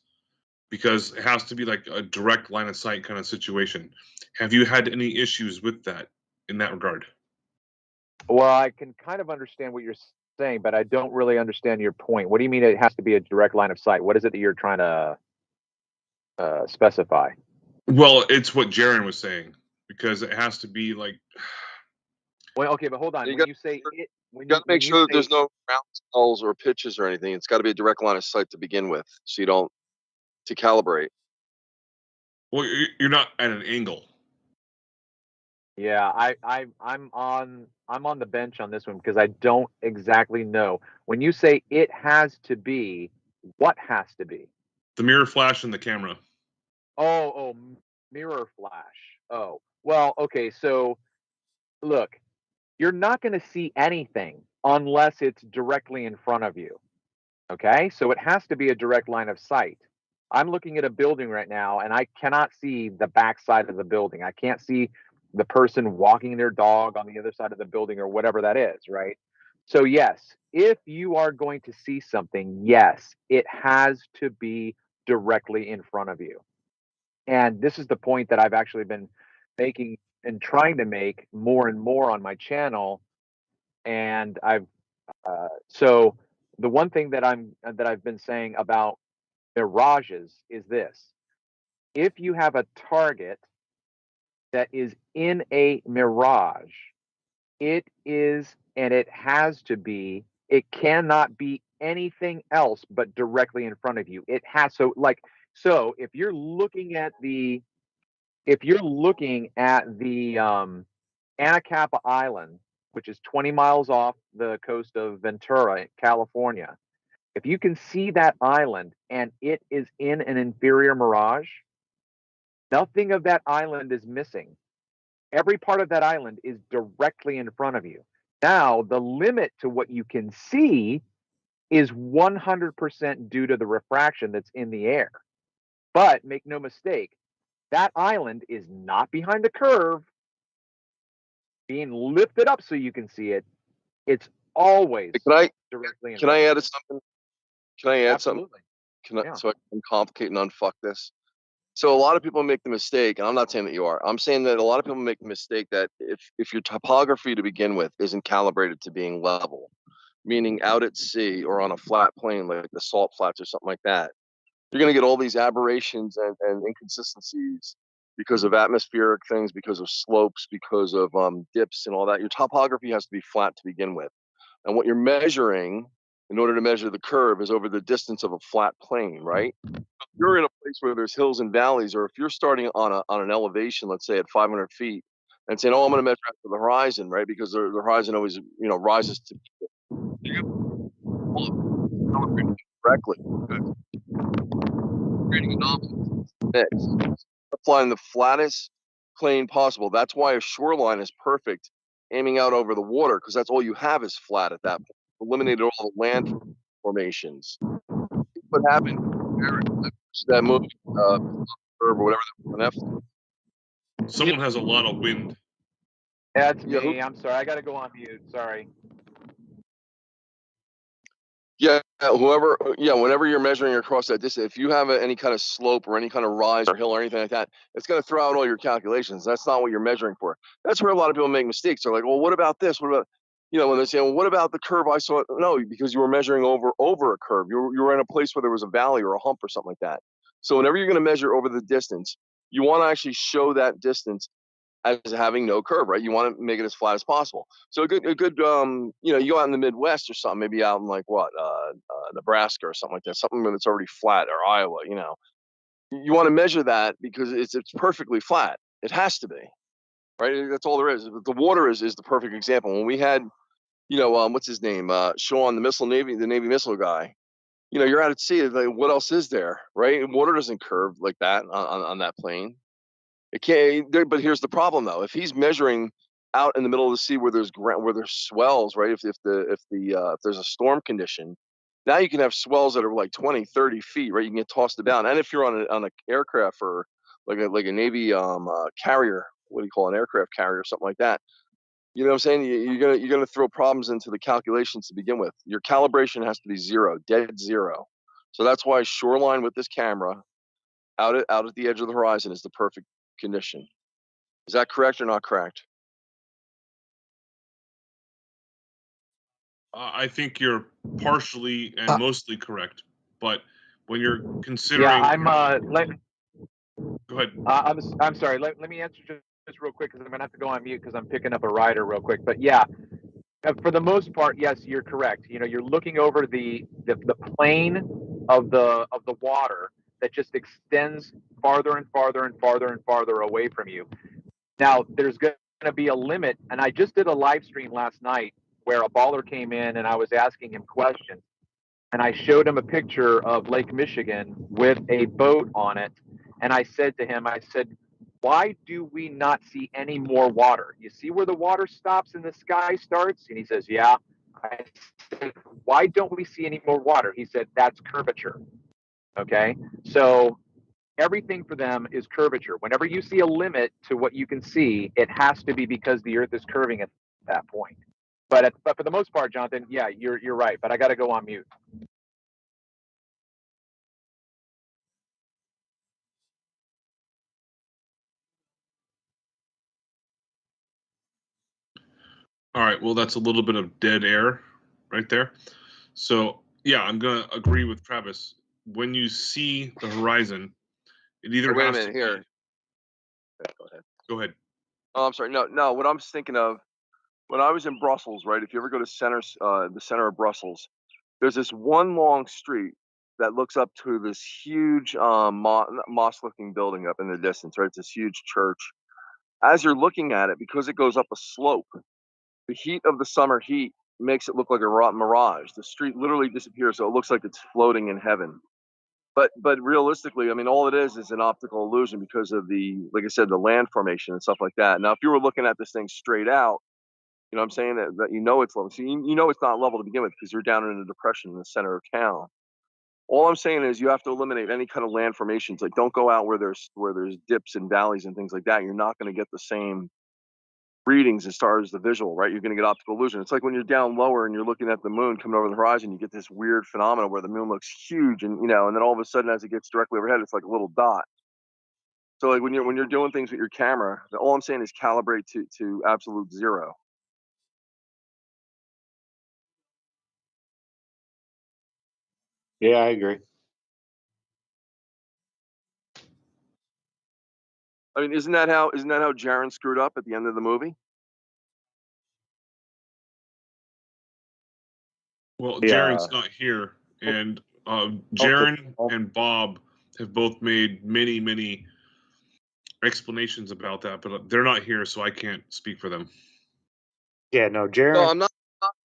because it has to be like a direct line of sight kind of situation. Have you had any issues with that in that regard? Well, I can kind of understand what you're saying, but I don't really understand your point. What do you mean it has to be a direct line of sight? What is it that you're trying to specify? Well, it's what Jaron was saying because it has to be like. Well, okay, but hold on. You When you say it, you got to make sure that there's no ground skulls or pitches or anything. It's got to be a direct line of sight to begin with, so you don't to calibrate. Well, you're not at an angle. Yeah, I'm on the bench on this one because I don't exactly know. When you say it has to be, what has to be? The mirror flash and the camera. Oh, mirror flash. Oh, well, okay. So look, you're not going to see anything unless it's directly in front of you. Okay, so it has to be a direct line of sight. I'm looking at a building right now and I cannot see the back side of the building. I can't see the person walking their dog on the other side of the building or whatever that is, right? So yes, if you are going to see something, yes, it has to be directly in front of you. And this is the point that I've actually been making and trying to make more and more on my channel. And so the one thing that I've been saying about mirages is this: if you have a target that is in a mirage, it is, and it has to be, it cannot be anything else but directly in front of you. It has, so if you're looking at the Anacapa Island, which is 20 miles off the coast of Ventura, California, if you can see that island and it is in an inferior mirage, nothing of that island is missing. Every part of that island is directly in front of you. Now, the limit to what you can see is 100% due to the refraction that's in the air. But make no mistake, that island is not behind the curve, being lifted up so you can see it. It's always directly in Can front I of add something? Can I add Absolutely. something? So I can complicate and unfuck this. So a lot of people make the mistake, and I'm not saying that you are. I'm saying that a lot of people make the mistake that if your topography to begin with isn't calibrated to being level, meaning out at sea or on a flat plane like the salt flats or something like that, you're going to get all these aberrations and inconsistencies because of atmospheric things, because of slopes, because of dips and all that. Your topography has to be flat to begin with. And what you're measuring in order to measure the curve is over the distance of a flat plane, right? If you're in a place where there's hills and valleys, or if you're starting on an elevation, let's say at 500 feet, and saying, "Oh, I'm going to measure out to the horizon," right? Because the horizon always, rises to correctly. Creating anomalies. Next, applying the flattest plane possible. That's why a shoreline is perfect, aiming out over the water, because that's all you have is flat at that point. Eliminated all the land formations. What happened? That movie, or whatever. Someone has a lot of wind. That's me. I'm sorry. I got to go on mute. Sorry. Yeah, whenever you're measuring across that distance, if you have any kind of slope or any kind of rise or hill or anything like that, it's going to throw out all your calculations. That's not what you're measuring for. That's where a lot of people make mistakes. They're like, well, what about this? What about, when they say, well, what about the curve I saw? No, because you were measuring over a curve. You were in a place where there was a valley or a hump or something like that. So whenever you're going to measure over the distance, you want to actually show that distance as having no curve, right? You want to make it as flat as possible. So a good, you go out in the Midwest or something, maybe out in like Nebraska or something like that, something that's already flat, or Iowa, you want to measure that because it's perfectly flat. It has to be, right? That's all there is. The water is the perfect example. When we had, what's his name? Sean, the Navy missile guy, you're out at sea. Like, what else is there, right? Water doesn't curve like that on that plane. It can't. But here's the problem, though. If he's measuring out in the middle of the sea where there's swells, right? If there's a storm condition, now you can have swells that are like 20, 30 feet, right? You can get tossed about. And if you're on a aircraft or like a Navy carrier, what do you call an aircraft carrier or something like that? You know what I'm saying? You're gonna throw problems into the calculations to begin with. Your calibration has to be zero, dead zero. So that's why shoreline with this camera out at the edge of the horizon is the perfect condition. Is that correct or not correct? I think you're partially and mostly correct, but when you're considering, I'm go ahead. I'm sorry. Let me answer just real quick because I'm gonna have to go on mute because I'm picking up a rider real quick. But yeah, for the most part, yes, you're correct. You're looking over the plane of the water that just extends farther and farther and farther and farther away from you. Now, there's going to be a limit, and I just did a live stream last night where a baller came in and I was asking him questions, and I showed him a picture of Lake Michigan with a boat on it, and I said to him, why do we not see any more water? You see where the water stops and the sky starts? And he says, yeah. I said, why don't we see any more water? He said, that's curvature. Okay. So everything for them is curvature. Whenever you see a limit to what you can see, it has to be because the earth is curving at that point. But for the most part, Jonathan, yeah, you're right. But I got to go on mute. All right. Well, that's a little bit of dead air right there. So, yeah, I'm going to agree with Travis. When you see the horizon, it either Wait a has minute to here. be. Go ahead. Go ahead. Oh, I'm sorry. No. What I'm thinking of, when I was in Brussels, right? If you ever go to the center of Brussels, there's this one long street that looks up to this huge mosque-looking building up in the distance, right? It's this huge church. As you're looking at it, because it goes up a slope, the heat of the summer heat makes it look like a mirage. The street literally disappears, so it looks like it's floating in heaven. But realistically, I mean, all it is an optical illusion because of like I said, the land formation and stuff like that. Now, if you were looking at this thing straight out, you know what I'm saying, that you know it's level. So you know it's not level to begin with because you're down in a depression in the center of town. All I'm saying is you have to eliminate any kind of land formations. Like, don't go out where there's dips and valleys and things like that. You're not going to get the same readings as far as the visual, right? You're going to get optical illusion. It's like when you're down lower and you're looking at the moon coming over the horizon, you get this weird phenomenon where the moon looks huge, and and then all of a sudden, as it gets directly overhead, it's like a little dot. So, like when you're doing things with your camera, all I'm saying is calibrate to absolute zero. Yeah, I agree. I mean, isn't that how Jaren screwed up at the end of the movie? Well, Yeah. Jaren's not here, and Jaren and Bob have both made many explanations about that, but they're not here, so I can't speak for them. Yeah, no, Jaren. No, I'm not.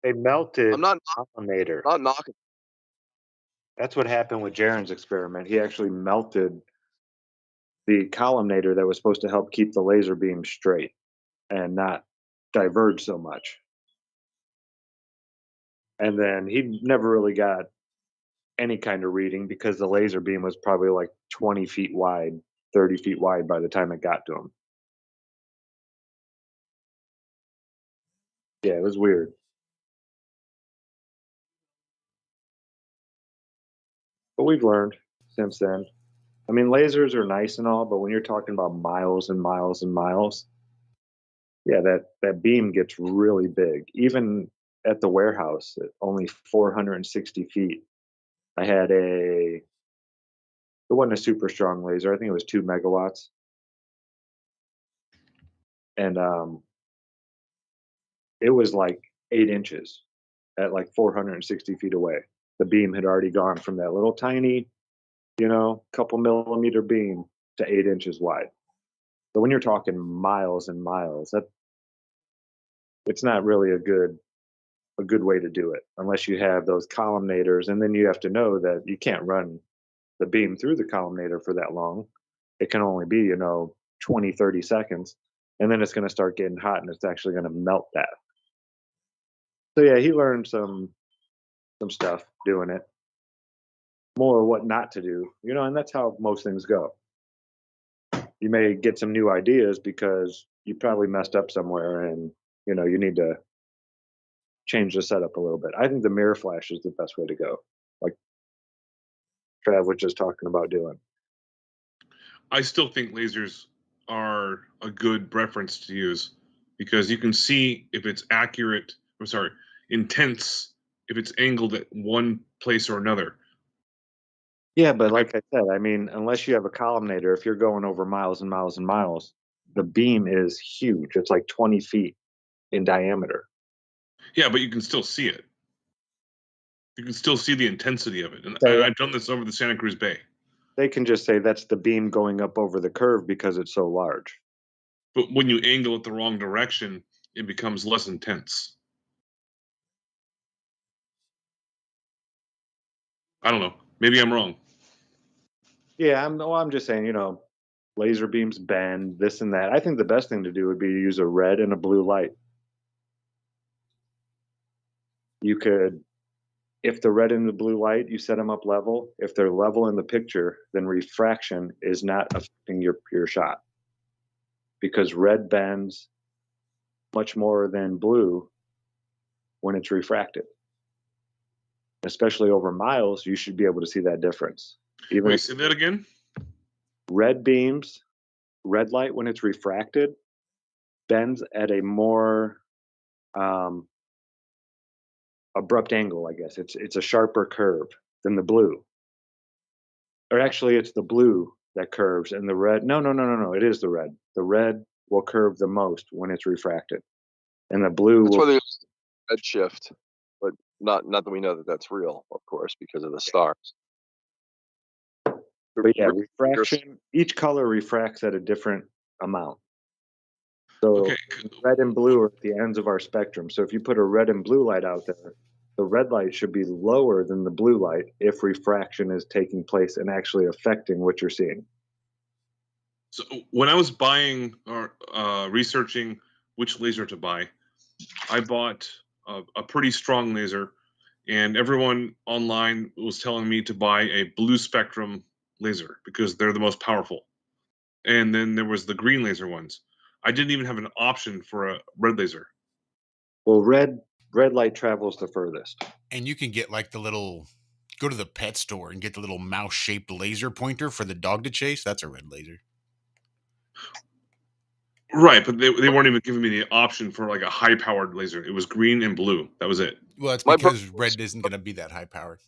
They melted I'm not collimator. Not knocking. That's what happened with Jaren's experiment. He actually melted the collimator that was supposed to help keep the laser beam straight and not diverge so much. And then he never really got any kind of reading because the laser beam was probably like 20 feet wide, 30 feet wide by the time it got to him. Yeah, it was weird. But we've learned since then. I mean, lasers are nice and all, but when you're talking about miles and miles and miles, yeah, that beam gets really big. Even at the warehouse, at only 460 feet, I had it wasn't a super strong laser. I think it was 2 megawatts. And it was like 8 inches at like 460 feet away. The beam had already gone from that little tiny, couple millimeter beam to 8 inches wide. So when you're talking miles and miles, it's not really a good way to do it unless you have those collimators, and then you have to know that you can't run the beam through the collimator for that long. It can only be 20, 30 seconds, and then it's going to start getting hot and it's actually going to melt that. So yeah, he learned some stuff doing it, more what not to do, and that's how most things go. You may get some new ideas because you probably messed up somewhere, and you need to change the setup a little bit. I think the mirror flash is the best way to go, like Trav was just talking about doing. I still think lasers are a good reference to use because you can see if it's accurate, intense, if it's angled at one place or another. Yeah, but like I said, I mean, unless you have a collimator, if you're going over miles and miles and miles, the beam is huge. It's like 20 feet in diameter. Yeah, but you can still see it. You can still see the intensity of it. And So, I've done this over the Santa Cruz Bay. They can just say that's the beam going up over the curve because it's so large. But when you angle it the wrong direction, it becomes less intense. I don't know. Maybe I'm wrong. Yeah, I'm just saying, laser beams bend, this and that. I think the best thing to do would be to use a red and a blue light. You could, if the red and the blue light, you set them up level. If they're level in the picture, then refraction is not affecting your shot, because red bends much more than blue when it's refracted. Especially over miles, you should be able to see that difference. Even Wait, say that again? Red beams, red light when it's refracted, bends at a more abrupt angle, I guess. It's a sharper curve than the blue. Or actually, it's the blue that curves, and the red. No. It is the red. The red will curve the most when it's refracted, and the blue That's will. why there's red shift, but not that we know that that's real, of course, because of the stars. But yeah, refraction. Each color refracts at a different amount. So red and blue are at the ends of our spectrum. So if you put a red and blue light out there, the red light should be lower than the blue light if refraction is taking place and actually affecting what you're seeing. So when I was buying or researching which laser to buy, I bought a pretty strong laser, and everyone online was telling me to buy a blue spectrum laser because they're the most powerful. And then there was the green laser ones. I didn't even have an option for a red laser. Well, red light travels the furthest. And you can get like the little, go to the pet store and get the little mouse-shaped laser pointer for the dog to chase. That's a red laser. Right, but they weren't even giving me the option for like a high-powered laser. It was green and blue. That was it. Well, it's because red isn't going to be that high-powered.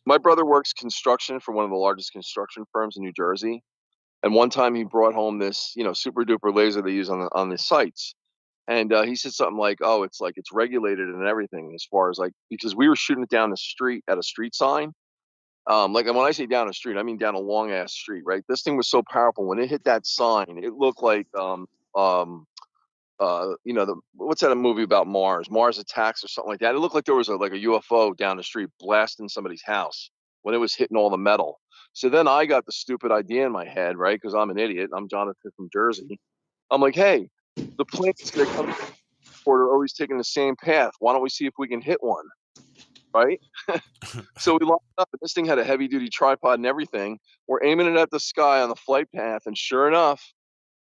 My brother works construction for one of the largest construction firms in New Jersey. And one time he brought home this, super duper laser they use on the sites. And he said something like, "Oh, it's regulated and everything as far as because we were shooting it down the street at a street sign. Like, and when I say down a street, I mean down a long ass street, right? This thing was so powerful when it hit that sign, it looked like what's that a movie about Mars Attacks or something like that. It looked like there was a UFO down the street blasting somebody's house when it was hitting all the metal. So then I got the stupid idea in my head, right? Because I'm an idiot. I'm Jonathan from Jersey. I'm like, hey, the planes that come to are always taking the same path. Why don't we see if we can hit one? Right? So we lined up, and this thing had a heavy duty tripod and everything. We're aiming it at the sky on the flight path, and sure enough,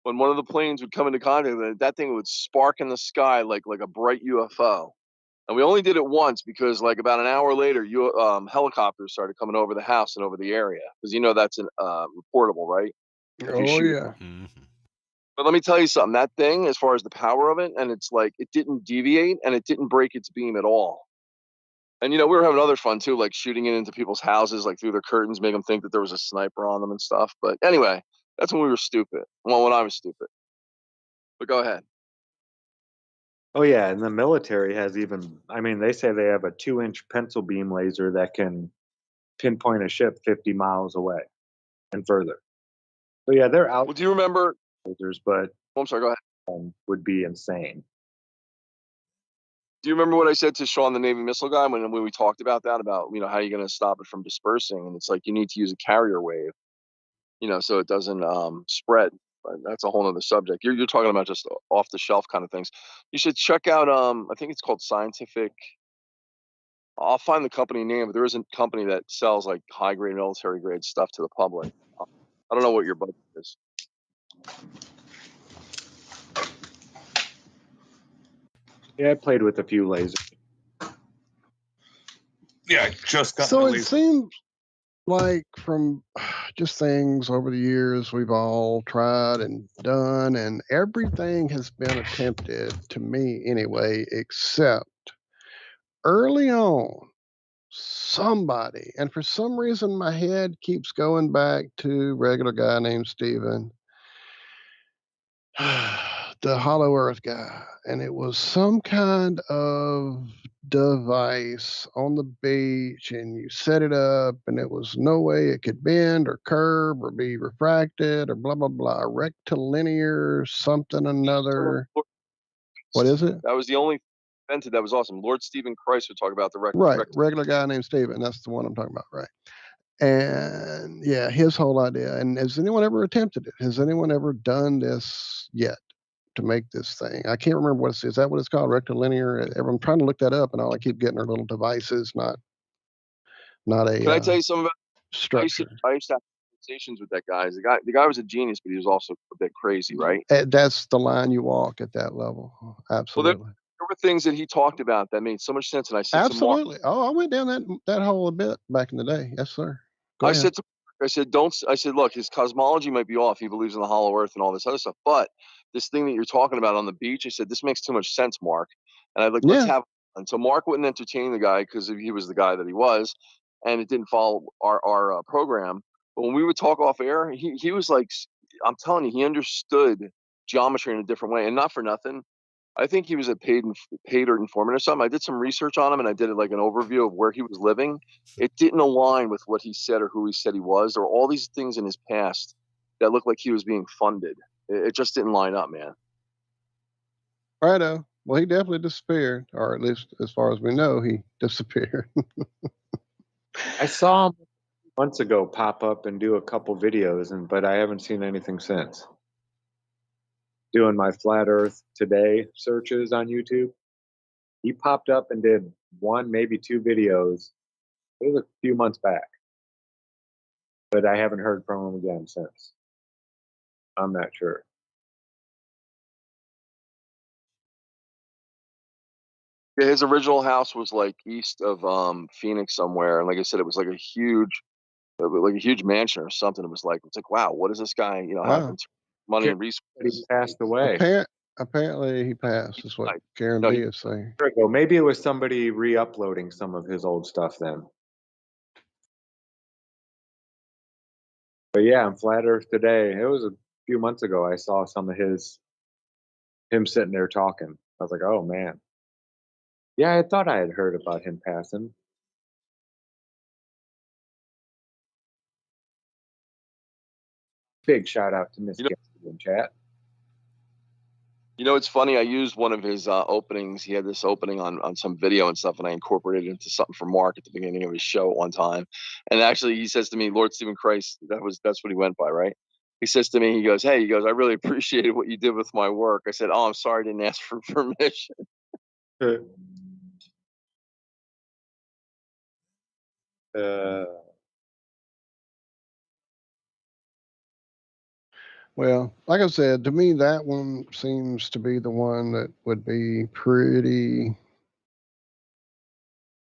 when one of the planes would come into contact with it, that thing would spark in the sky like a bright UFO. And we only did it once because about an hour later, helicopters started coming over the house and over the area because that's reportable, right? Oh yeah. But let me tell you something. That thing, as far as the power of it, and it's it didn't deviate and it didn't break its beam at all. And we were having other fun too, like shooting it into people's houses, through their curtains, make them think that there was a sniper on them and stuff. But anyway, that's when we were stupid. Well, when I was stupid. But go ahead. Oh yeah, and the military has they say they have a 2-inch pencil beam laser that can pinpoint a ship 50 miles away and further. So yeah, they're out. Well, do you remember lasers, but I'm sorry, go ahead. Would be insane. Do you remember what I said to Sean, the Navy missile guy, when we talked about that, about how you're going to stop it from dispersing? And it's you need to use a carrier wave, so it doesn't spread. But that's a whole other subject. You're talking about just off the shelf kind of things. You should check out. I think it's called Scientific. I'll find the company name, but there is a company that sells high grade military grade stuff to the public. I don't know what your budget is. Yeah, I played with a few lasers. Yeah, I just got So my it laser. seems like from just things over the years we've all tried and done, and everything has been attempted, to me anyway, except early on somebody, and for some reason my head keeps going back to regular guy named Steven, the hollow earth guy, and it was some kind of device on the beach, and you set it up and it was no way it could bend or curve or be refracted or blah blah blah, rectilinear something another. What is it? That was the only invented. That was awesome. Lord Stephen Christ would talk about the Right, regular guy named Steven, that's the one I'm talking about, right? And yeah, his whole idea. And has anyone ever attempted it? Has anyone ever done this yet to make this thing? I can't remember what it is. Is that what it's called? Rectilinear? I'm trying to look that up, and all I keep getting are little devices, not a Can I tell you something about structure. I used to have conversations with that guy. The guy was a genius, but he was also a bit crazy, right? That's the line you walk at that level. Well, Absolutely. there were things that he talked about that made so much sense, and I said to Mark, Absolutely. Oh, I went down that hole a bit back in the day. Yes, sir. Go I ahead. said to Mark, I said, look, his cosmology might be off. He believes in the hollow earth and all this other stuff, but this thing that you're talking about on the beach, I said, this makes too much sense, Mark. And I'd like, let's have. And so Mark wouldn't entertain the guy because he was the guy that he was, and it didn't follow our program. But when we would talk off air, he was like, I'm telling you, he understood geometry in a different way, and not for nothing. I think he was a paid or informant or something. I did some research on him, and I did like an overview of where he was living. It didn't align with what he said or who he said he was. There were all these things in his past that looked like he was being funded. It just didn't line up, man. Righto. Well, he definitely disappeared, or at least as far as we know, he disappeared. I saw him months ago pop up and do a couple videos, but I haven't seen anything since. Doing my Flat Earth Today searches on YouTube, he popped up and did one, maybe two videos. It was a few months back, but I haven't heard from him again since. I'm not sure. Yeah, his original house was like east of Phoenix somewhere, and like I said, it was like a huge mansion or something. It's like, wow, what does this guy, have in money and resources? He passed away. Apparently, he passed. Is what Karen B is saying. Maybe it was somebody re-uploading some of his old stuff then. But yeah, on Flat Earth Today, it was a few months ago, I saw some of him sitting there talking. I was like, oh man. Yeah, I thought I had heard about him passing. Big shout out to Miss Gatsby in chat. It's funny. I used one of his openings. He had this opening on some video and stuff, and I incorporated it into something for Mark at the beginning of his show at one time. And actually, he says to me, Lord Stephen Christ, that's what he went by, right? He says to me, he goes, I really appreciated what you did with my work. I said, oh, I'm sorry I didn't ask for permission. Well, like I said, to me, that one seems to be the one that would be pretty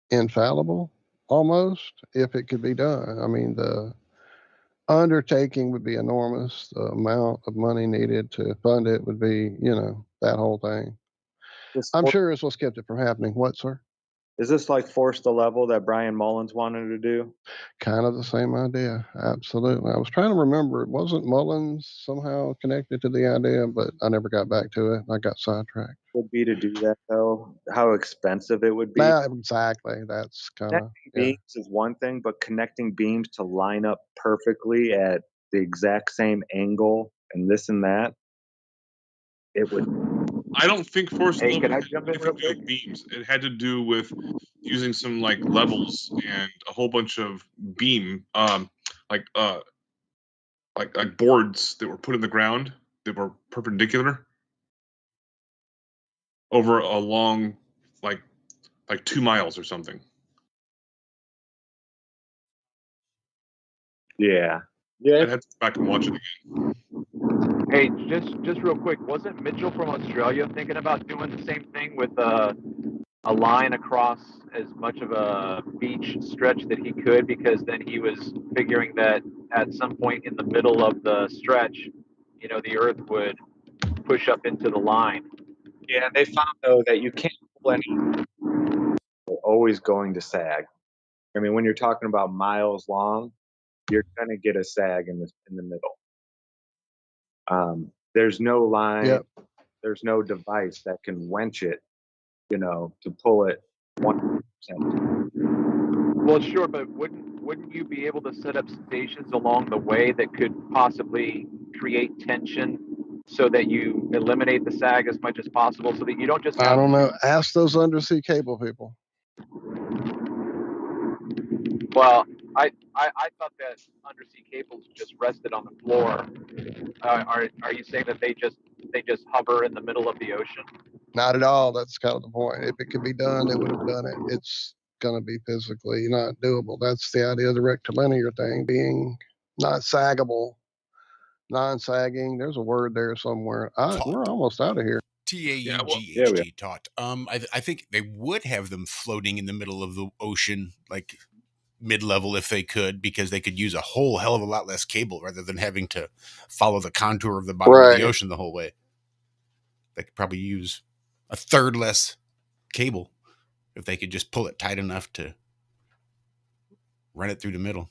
infallible, almost, if it could be done. I mean, the undertaking would be enormous. The amount of money needed to fund it would be, that whole thing. I'm sure it's what's kept it from happening. What, sir? Is this like Force the Level that Brian Mullins wanted to do? Kind of the same idea. Absolutely. I was trying to remember. It wasn't Mullins somehow connected to the idea, but I never got back to it. I got sidetracked. Would be to do that though. How expensive it would be. Exactly. That's kind of beams is one thing, but connecting beams to line up perfectly at the exact same angle and this and that, it would. I don't think Force Hey, Level can I had jump in anything to do with beams. It had to do with using some like levels and a whole bunch of beam, like boards that were put in the ground that were perpendicular over a long, like 2 miles or something. Yeah. I'd have to go back and watch it again. Hey, just real quick, wasn't Mitchell from Australia thinking about doing the same thing with a line across as much of a beach stretch that he could, because then he was figuring that at some point in the middle of the stretch, the earth would push up into the line. Yeah, they found though that you can't pull any. They're always going to sag. I mean, when you're talking about miles long, you're gonna get a sag in the middle. There's no line. Yep. There's no device that can wench it, to pull it 100%. Well, sure, but wouldn't you be able to set up stations along the way that could possibly create tension so that you eliminate the sag as much as possible, so that you don't just have... I don't know. Ask those undersea cable people. Well, I thought that undersea cables just rested on the floor. Are you saying that they just hover in the middle of the ocean? Not at all. That's kind of the point. If it could be done, they would have done it. It's going to be physically not doable. That's the idea of the rectilinear thing being not saggable, non-sagging. There's a word there somewhere. We're almost out of here. TAUGHT taut. I think they would have them floating in the middle of the ocean, like mid-level if they could, because they could use a whole hell of a lot less cable rather than having to follow the contour of the bottom of the ocean the whole way. They could probably use a third less cable if they could just pull it tight enough to run it through the middle.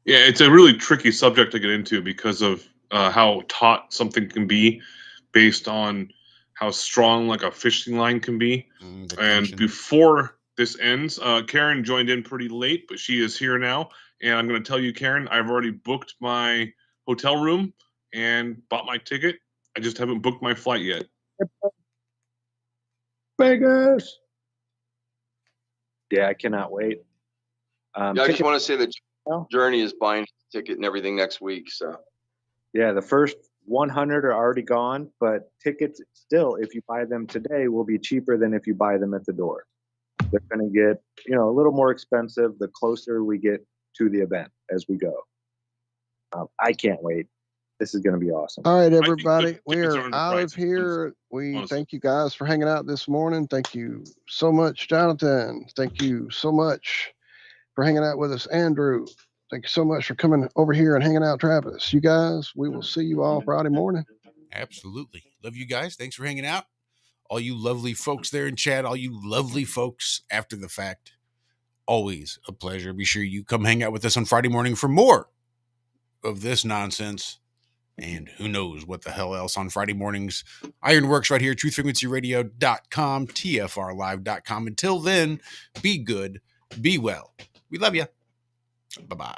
Yeah, it's a really tricky subject to get into because of how taut something can be based on how strong like a fishing line can be. And before this ends, Karen joined in pretty late, but she is here now. And I'm going to tell you, Karen, I've already booked my hotel room and bought my ticket. I just haven't booked my flight yet. Vegas. Yeah, I cannot wait. I just want to say that Journey is buying a ticket and everything next week. So yeah, the first 100 are already gone, but tickets still, if you buy them today, will be cheaper than if you buy them at the door. They're going to get, a little more expensive the closer we get to the event as we go. I can't wait. This is going to be awesome. All right, everybody, we are out of here. We thank you guys for hanging out this morning. Thank you so much, Jonathan. Thank you so much for hanging out with us, Andrew. Thank you so much for coming over here and hanging out, Travis. You guys, we will see you all Friday morning. Absolutely. Love you guys. Thanks for hanging out. All you lovely folks there in chat, all you lovely folks after the fact. Always a pleasure. Be sure you come hang out with us on Friday morning for more of this nonsense. And who knows what the hell else on Friday mornings. Ironworx right here, truthfrequencyradio.com, TFRlive.com. Until then, be good, be well. We love you. Bye-bye.